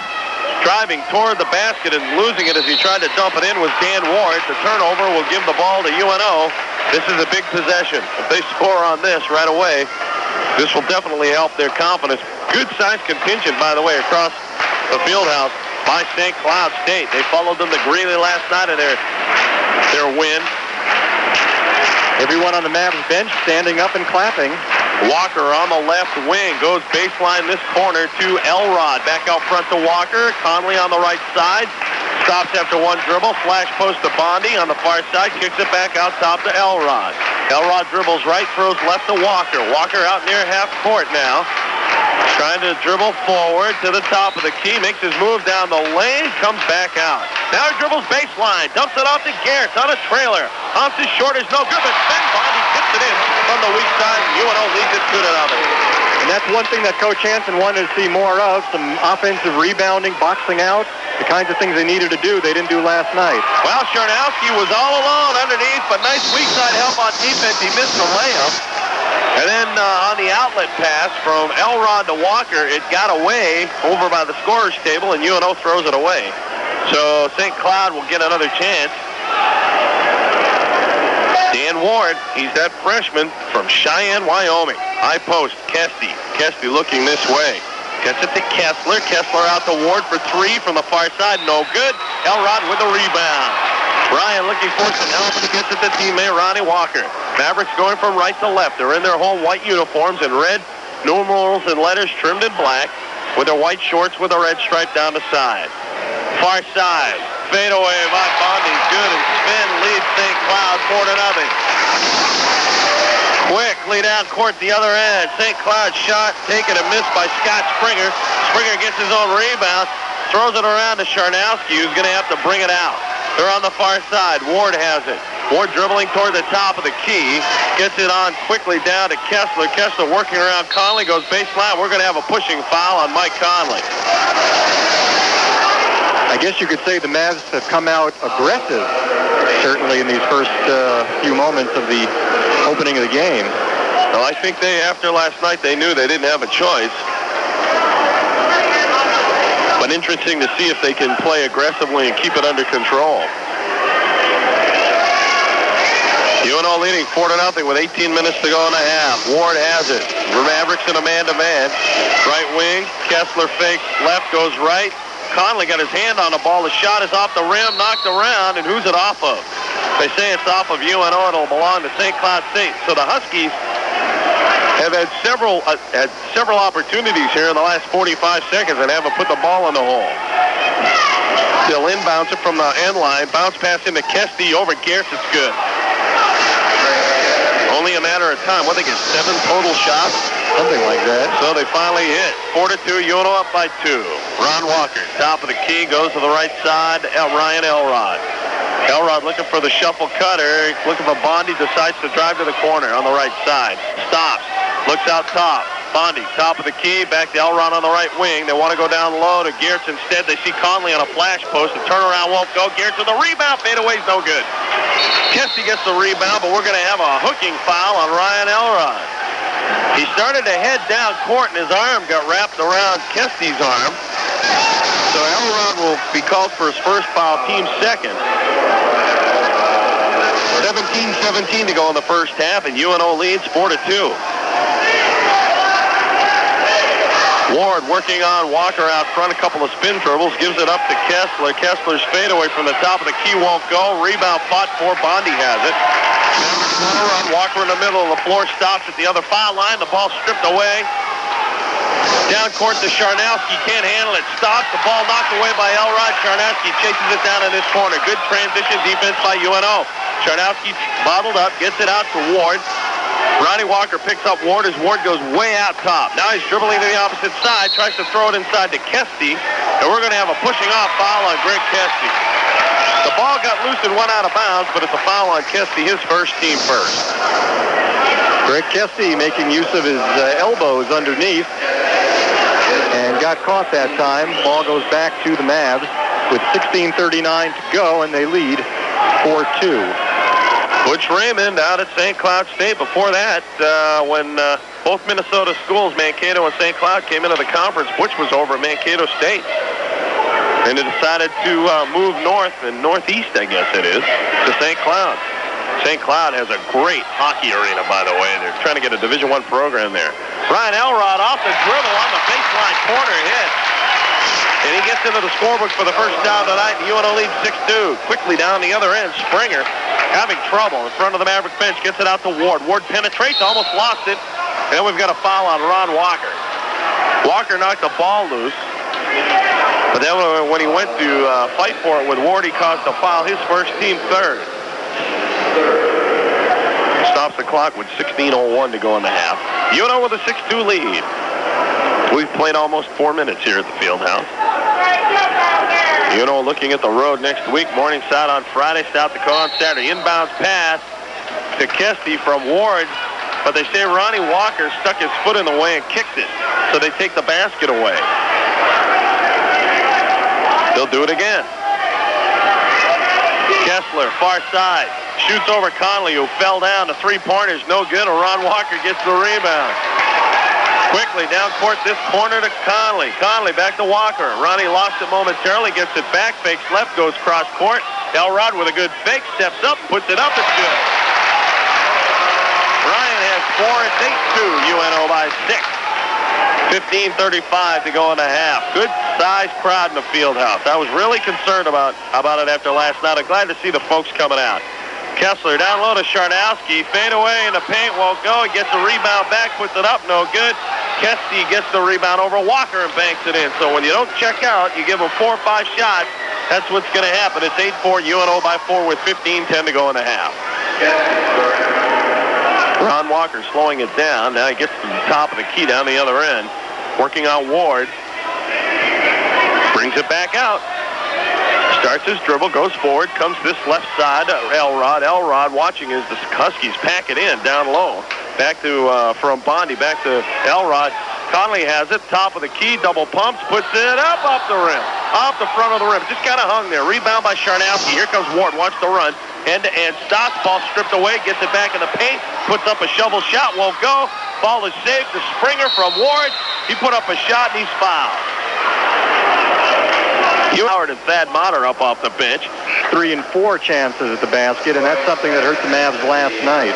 [SPEAKER 5] Driving toward the basket and losing it as he tried to dump it in was Dan Ward. The turnover will give the ball to UNO. This is a big possession. If they score on this right away, this will definitely help their confidence. Good-sized contingent, by the way, across the field house by St. Cloud State. They followed them to Greeley last night in their win.
[SPEAKER 4] Everyone on the Mavs bench standing up and clapping.
[SPEAKER 5] Walker on the left wing goes baseline this corner to Elrod. Back out front to Walker. Conley on the right side. Stops after one dribble. Flash post to Bondi on the far side. Kicks it back out top to Elrod. Elrod dribbles right, throws left to Walker. Walker out near half court now. Trying to dribble forward to the top of the key. Makes his move down the lane. Comes back out. Now he dribbles baseline. Dumps it off to Geertz on a trailer. Thompson's short is no good, but Sven Bondi tips it in from the weak side. UNO leads it 2-0.
[SPEAKER 4] And that's one thing that Coach Hansen wanted to see more of, some offensive rebounding, boxing out, the kinds of things they needed to do they didn't do last night.
[SPEAKER 5] Well, Chernowski was all alone underneath, but nice weak side help on defense. He missed the layup. And then on the outlet pass from Elrod to Walker, it got away over by the scorer's table, and UNO throws it away. So St. Cloud will get another chance. Dan Ward, he's that freshman from Cheyenne, Wyoming. High post, Kesty. Kesty looking this way. Gets it to Kessler. Kessler out to Ward for three from the far side. No good. Elrod with the rebound. Ryan looking for some help, and he gets it to teammate Ronnie Walker. Mavericks going from right to left. They're in their home white uniforms in red numerals and letters trimmed in black with their white shorts with a red stripe down the side. Far side. Fade away by Bondi. Good, and Sven leads St. Cloud 4-0. Quickly down court the other end. St. Cloud shot taken and missed by Scott Springer. Springer gets his own rebound. Throws it around to Chernowski, who's going to have to bring it out. They're on the far side. Ward has it. Ward dribbling toward the top of the key. Gets it on quickly down to Kessler. Kessler working around Conley. Goes baseline. We're going to have a pushing foul on Mike Conley.
[SPEAKER 4] I guess you could say the Mavs have come out aggressive, certainly in these first few moments of the opening of the game.
[SPEAKER 5] Well, I think after last night, they knew they didn't have a choice. But interesting to see if they can play aggressively and keep it under control. UNO leading 4-0 with 18 minutes to go in the half. Ward has it. Mavericks in a man-to-man. Right wing. Kessler fakes left, goes right. Conley got his hand on the ball. The shot is off the rim, knocked around, and who's it off of? They say it's off of UNO. It'll belong to St. Cloud State. So the Huskies have had several opportunities here in the last 45 seconds and haven't put the ball in the hole. Still inbounds it from the end line. Bounce pass into Kesty over Geertz. It's good. Only a matter of time. What, they get 7 total shots?
[SPEAKER 4] Something like that.
[SPEAKER 5] So they finally hit. 4-2, UNO up by 2. Ron Walker, top of the key, goes to the right side. Ryan Elrod. Elrod looking for the shuffle cutter. Looking for Bondi. Decides to drive to the corner on the right side. Stops. Looks out top. Bondi, top of the key. Back to Elrod on the right wing. They want to go down low to Geertz. Instead, they see Conley on a flash post. The turnaround won't go. Geertz with the rebound. Fadeaway's no good. Kesty gets the rebound, but we're going to have a hooking foul on Ryan Elrod. He started to head down court, and his arm got wrapped around Kesty's arm. So Elrod will be called for his first foul, team second. 17-17 to go in the first half, and UNO leads 4-2. Ward working on Walker out front, a couple of spin dribbles, gives it up to Kessler. Kessler's fadeaway from the top of the key won't go. Rebound fought for. Bondi has it. Walker in the middle of the floor, stops at the other foul line. The ball stripped away. Down court to Chernowski, can't handle it. Stops, the ball knocked away by Elrod. Chernowski chases it down in this corner. Good transition defense by UNO. Chernowski bottled up, gets it out to Ward. Ronnie Walker picks up Ward as Ward goes way out top. Now he's dribbling to the opposite side, tries to throw it inside to Kesty, and we're going to have a pushing off foul on Greg Kesty. The ball got loose and went out of bounds, but it's a foul on Kesty, his first, team first.
[SPEAKER 4] Greg Kesty making use of his elbows underneath and got caught that time. Ball goes back to the Mavs with 16:39 to go, and they lead 4-2.
[SPEAKER 5] Butch Raymond out at St. Cloud State. Before that, when both Minnesota schools, Mankato and St. Cloud, came into the conference, Butch was over at Mankato State. And they decided to move north and northeast, I guess it is, to St. Cloud. St. Cloud has a great hockey arena, by the way. They're trying to get a Division I program there. Ryan Elrod off the dribble on the baseline corner hit. And he gets into the scorebook for the first down tonight. UNO leads 6-2. Quickly down the other end, Springer having trouble in front of the Maverick bench. Gets it out to Ward. Ward penetrates, almost lost it. And then we've got a foul on Ron Walker. Walker knocked the ball loose. But then when he went to fight for it with Ward, he caused a foul. His first, team third. Stops the clock with 16:01 to go in the half. UNO with a 6-2 lead. We've played almost 4 minutes here at the Fieldhouse. UNO looking at the road next week. Morningside on Friday, South Dakota on Saturday. Inbounds pass to Kesty from Ward. But they say Ronnie Walker stuck his foot in the way and kicked it. So they take the basket away. They'll do it again. Kessler, far side. Shoots over Conley, who fell down to three-pointers. No good, and Ron Walker gets the rebound. Quickly down court, this corner to Conley. Conley back to Walker. Ronnie lost it momentarily, gets it back, fakes left, goes cross court. Elrod with a good fake, steps up, puts it up, it's good. Ryan has 4, it's 8-2, UNO by 6. 15:35 to go in the half. Good sized crowd in the Fieldhouse. I was really concerned about it after last night. I'm glad to see the folks coming out. Kessler down low to Sharnowski. Fade away in the paint, won't go. He gets a rebound back, puts it up, no good. Kesty gets the rebound over Walker and banks it in. So when you don't check out, you give them 4 or 5 shots. That's what's going to happen. It's 8-4, UNO by 4 with 15:10 to go in the half. Ron Walker slowing it down. Now he gets to the top of the key down the other end. Working on Ward. Brings it back out. Starts his dribble, goes forward, comes this left side. Elrod watching as the Huskies pack it in down low. Back to, from Bondi, back to Elrod. Conley has it, top of the key, double pumps, puts it up off the rim. Off the front of the rim. Just kind of hung there. Rebound by Sharnowski. Here comes Ward, watch the run. End-to-end, stops, ball stripped away, gets it back in the paint, puts up a shovel shot, won't go. Ball is saved to Springer from Ward. He put up a shot and he's fouled. Howard and Thad Motter up off the bench.
[SPEAKER 4] 3 and 4 chances at the basket, and that's something that hurt the Mavs last night.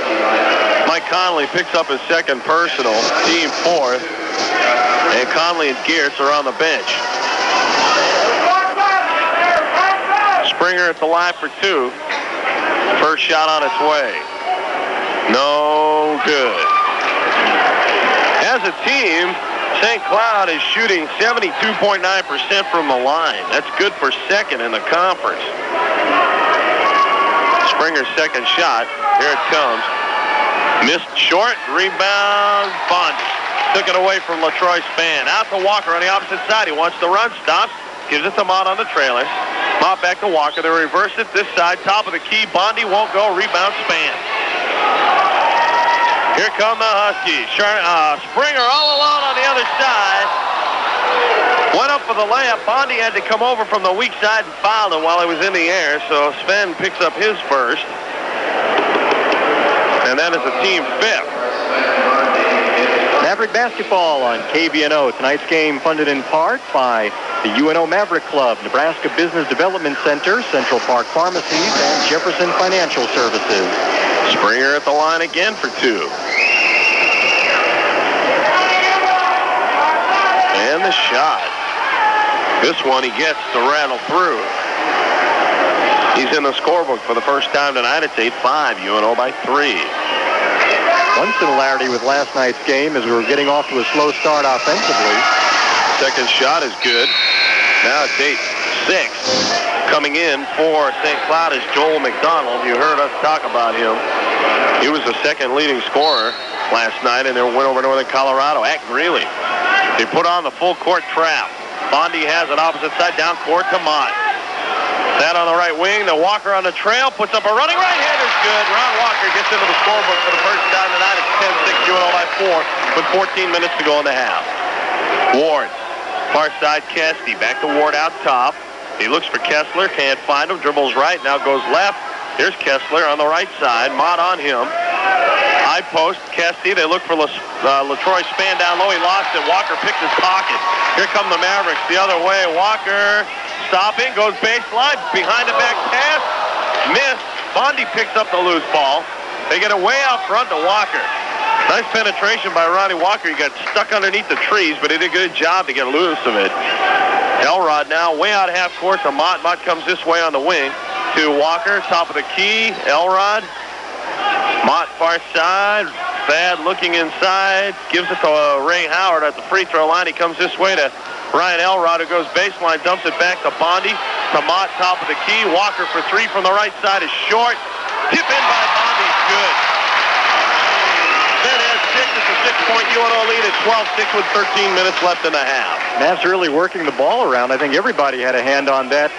[SPEAKER 5] Mike Conley picks up his second personal, team 4th, and Conley and Geertz are on the bench. Springer at the line for 2. First shot on its way. No good. As a team, St. Cloud is shooting 72.9% from the line. That's good for second in the conference. Springer's second shot. Here it comes. Missed short. Rebound. Bondi. Took it away from LaTroy Spann. Out to Walker on the opposite side. He wants to run. Stops. Gives it to Mott on the trailer. Mott back to Walker. They reverse it this side. Top of the key. Bondi won't go. Rebound Spann. Here come the Huskies. Springer all alone on the other side. Went up for the layup. Bondi had to come over from the weak side and fouled him while he was in the air. So Sven picks up his first. And that is a team 5th.
[SPEAKER 4] Maverick basketball on KVNO. Tonight's game funded in part by the UNO Maverick Club, Nebraska Business Development Center, Central Park Pharmacies, and Jefferson Financial Services.
[SPEAKER 5] Springer at the line again for 2. And the shot. This one he gets to rattle through. He's in the scorebook for the first time tonight. It's 8-5, UNO by 3.
[SPEAKER 4] One similarity with last night's game is we were getting off to a slow start offensively.
[SPEAKER 5] Second shot is good. Now it's 8-6. Coming in for St. Cloud is Joel McDonald. You heard us talk about him. He was the second leading scorer last night, and they went over Northern Colorado at Greeley. They put on the full court trap. Bondi has it opposite side, down court to Mott. That on the right wing, the Walker on the trail, puts up a running right hand is good. Ron Walker gets into the scorebook for the first time tonight. It's 10-6, UNO by 4 with 14 minutes to go in the half. Ward, far side Kesty, back to Ward out top. He looks for Kessler, can't find him, dribbles right, now goes left, Here's Kessler on the right side. Mott on him. High post, Kesty. They look for LaTroy Span down low. He lost it. Walker picked his pocket. Here come the Mavericks the other way. Walker stopping, goes baseline. Behind the back pass. Missed. Bondi picks up the loose ball. They get it way out front to Walker. Nice penetration by Ronnie Walker. He got stuck underneath the trees, but he did a good job to get loose of it. Elrod now way out half court to Mott. Mott comes this way on the wing to Walker. Top of the key. Elrod. Mott far side. Thad looking inside. Gives it to Ray Howard at the free throw line. He comes this way to Ryan Elrod, who goes baseline, dumps it back to Bondi. To Mott, top of the key. Walker for three from the right side is short. Tip in by Bondi. Good. Then has six. It's a 6-point UNO lead at 12-6 with 13 minutes left in the half.
[SPEAKER 4] Mavs really working the ball around. I think everybody had a hand on that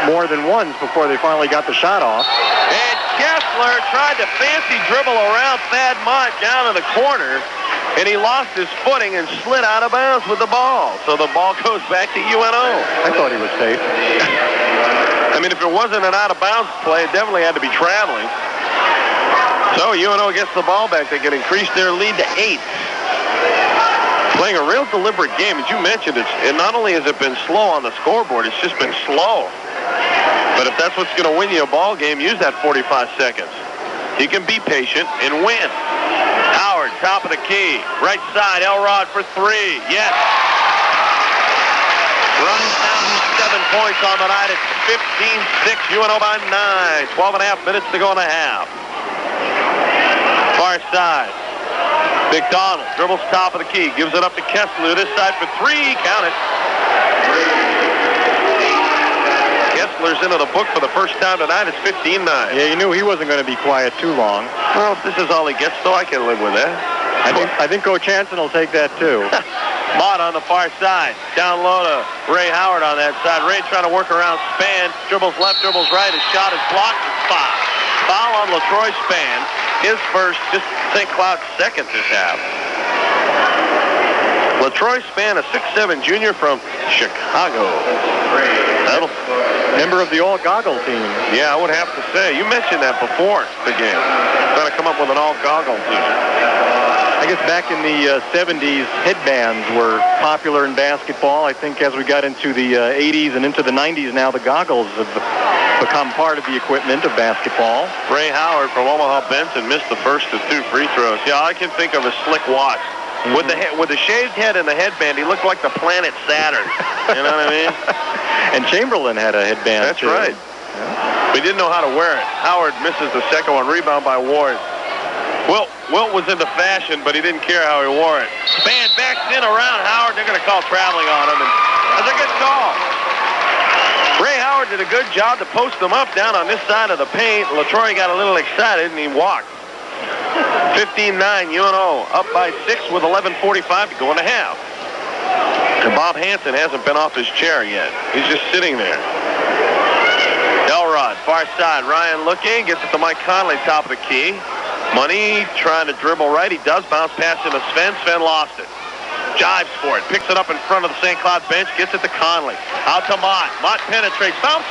[SPEAKER 4] more than once before they finally got the shot off.
[SPEAKER 5] And Kessler tried to fancy dribble around Thad Mott down in the corner, and he lost his footing and slid out of bounds with the ball. So the ball goes back to UNO.
[SPEAKER 4] I thought he was safe.
[SPEAKER 5] I mean, if it wasn't an out-of-bounds play, it definitely had to be traveling. So UNO gets the ball back. They can increase their lead to 8. Playing a real deliberate game. As you mentioned, and not only has it been slow on the scoreboard, it's just been slow. But if that's what's going to win you a ball game, use that 45 seconds. You can be patient and win. Howard, top of the key. Right side, Elrod for three. Yes. Runs down to 7 points on the night. It's 15-6. UNO by 9. 12.5 minutes to go in the half. Far side. McDonald dribbles top of the key. Gives it up to Kessler. This side for three. Count it. Kessler's into the book for the first time tonight. It's 15-9.
[SPEAKER 4] Yeah, you knew he wasn't going to be quiet too long.
[SPEAKER 5] Well, if this is all he gets, though, I can live with that.
[SPEAKER 4] I think Coach Hansen will take that, too.
[SPEAKER 5] Mott on the far side. Down low to Ray Howard on that side. Ray trying to work around Span. Dribbles left, dribbles right. His shot is blocked. It's foul. Foul on LaTroy Span. His first, just St. Cloud's second this half. LaTroy Span, a 6'7" junior from Chicago.
[SPEAKER 4] Member of the all-goggle team.
[SPEAKER 5] Yeah, I would have to say. You mentioned that before the game. Trying to come up with an all-goggle team.
[SPEAKER 4] I guess back in the 70s, headbands were popular in basketball. I think as we got into the 80s and into the 90s now, the goggles have become part of the equipment of basketball.
[SPEAKER 5] Ray Howard from Omaha Benson missed the first of 2 free throws. Yeah, all I can think of is Slick Watts. With the shaved head and the headband, he looked like the planet Saturn. You know what I mean?
[SPEAKER 4] And Chamberlain had a headband,
[SPEAKER 5] That's
[SPEAKER 4] too.
[SPEAKER 5] right. Yeah. But he didn't know how to wear it. Howard misses the second one. Rebound by Ward. Wilt was into fashion, but he didn't care how he wore it. Span backs in around Howard. They're going to call traveling on him. And that's a good call. Ray Howard did a good job to post them up down on this side of the paint. LaTroy got a little excited, and he walked. 15-9, UNO up by 6 with 11:45 to go in the half. And Bob Hansen hasn't been off his chair yet. He's just sitting there. Elrod, far side. Ryan looking, gets it to Mike Conley, top of the key. Money trying to dribble right. He does bounce pass into Sven. Sven lost it. Jives for it. Picks it up in front of the St. Cloud bench. Gets it to Conley. Out to Mott. Mott penetrates. Bounce.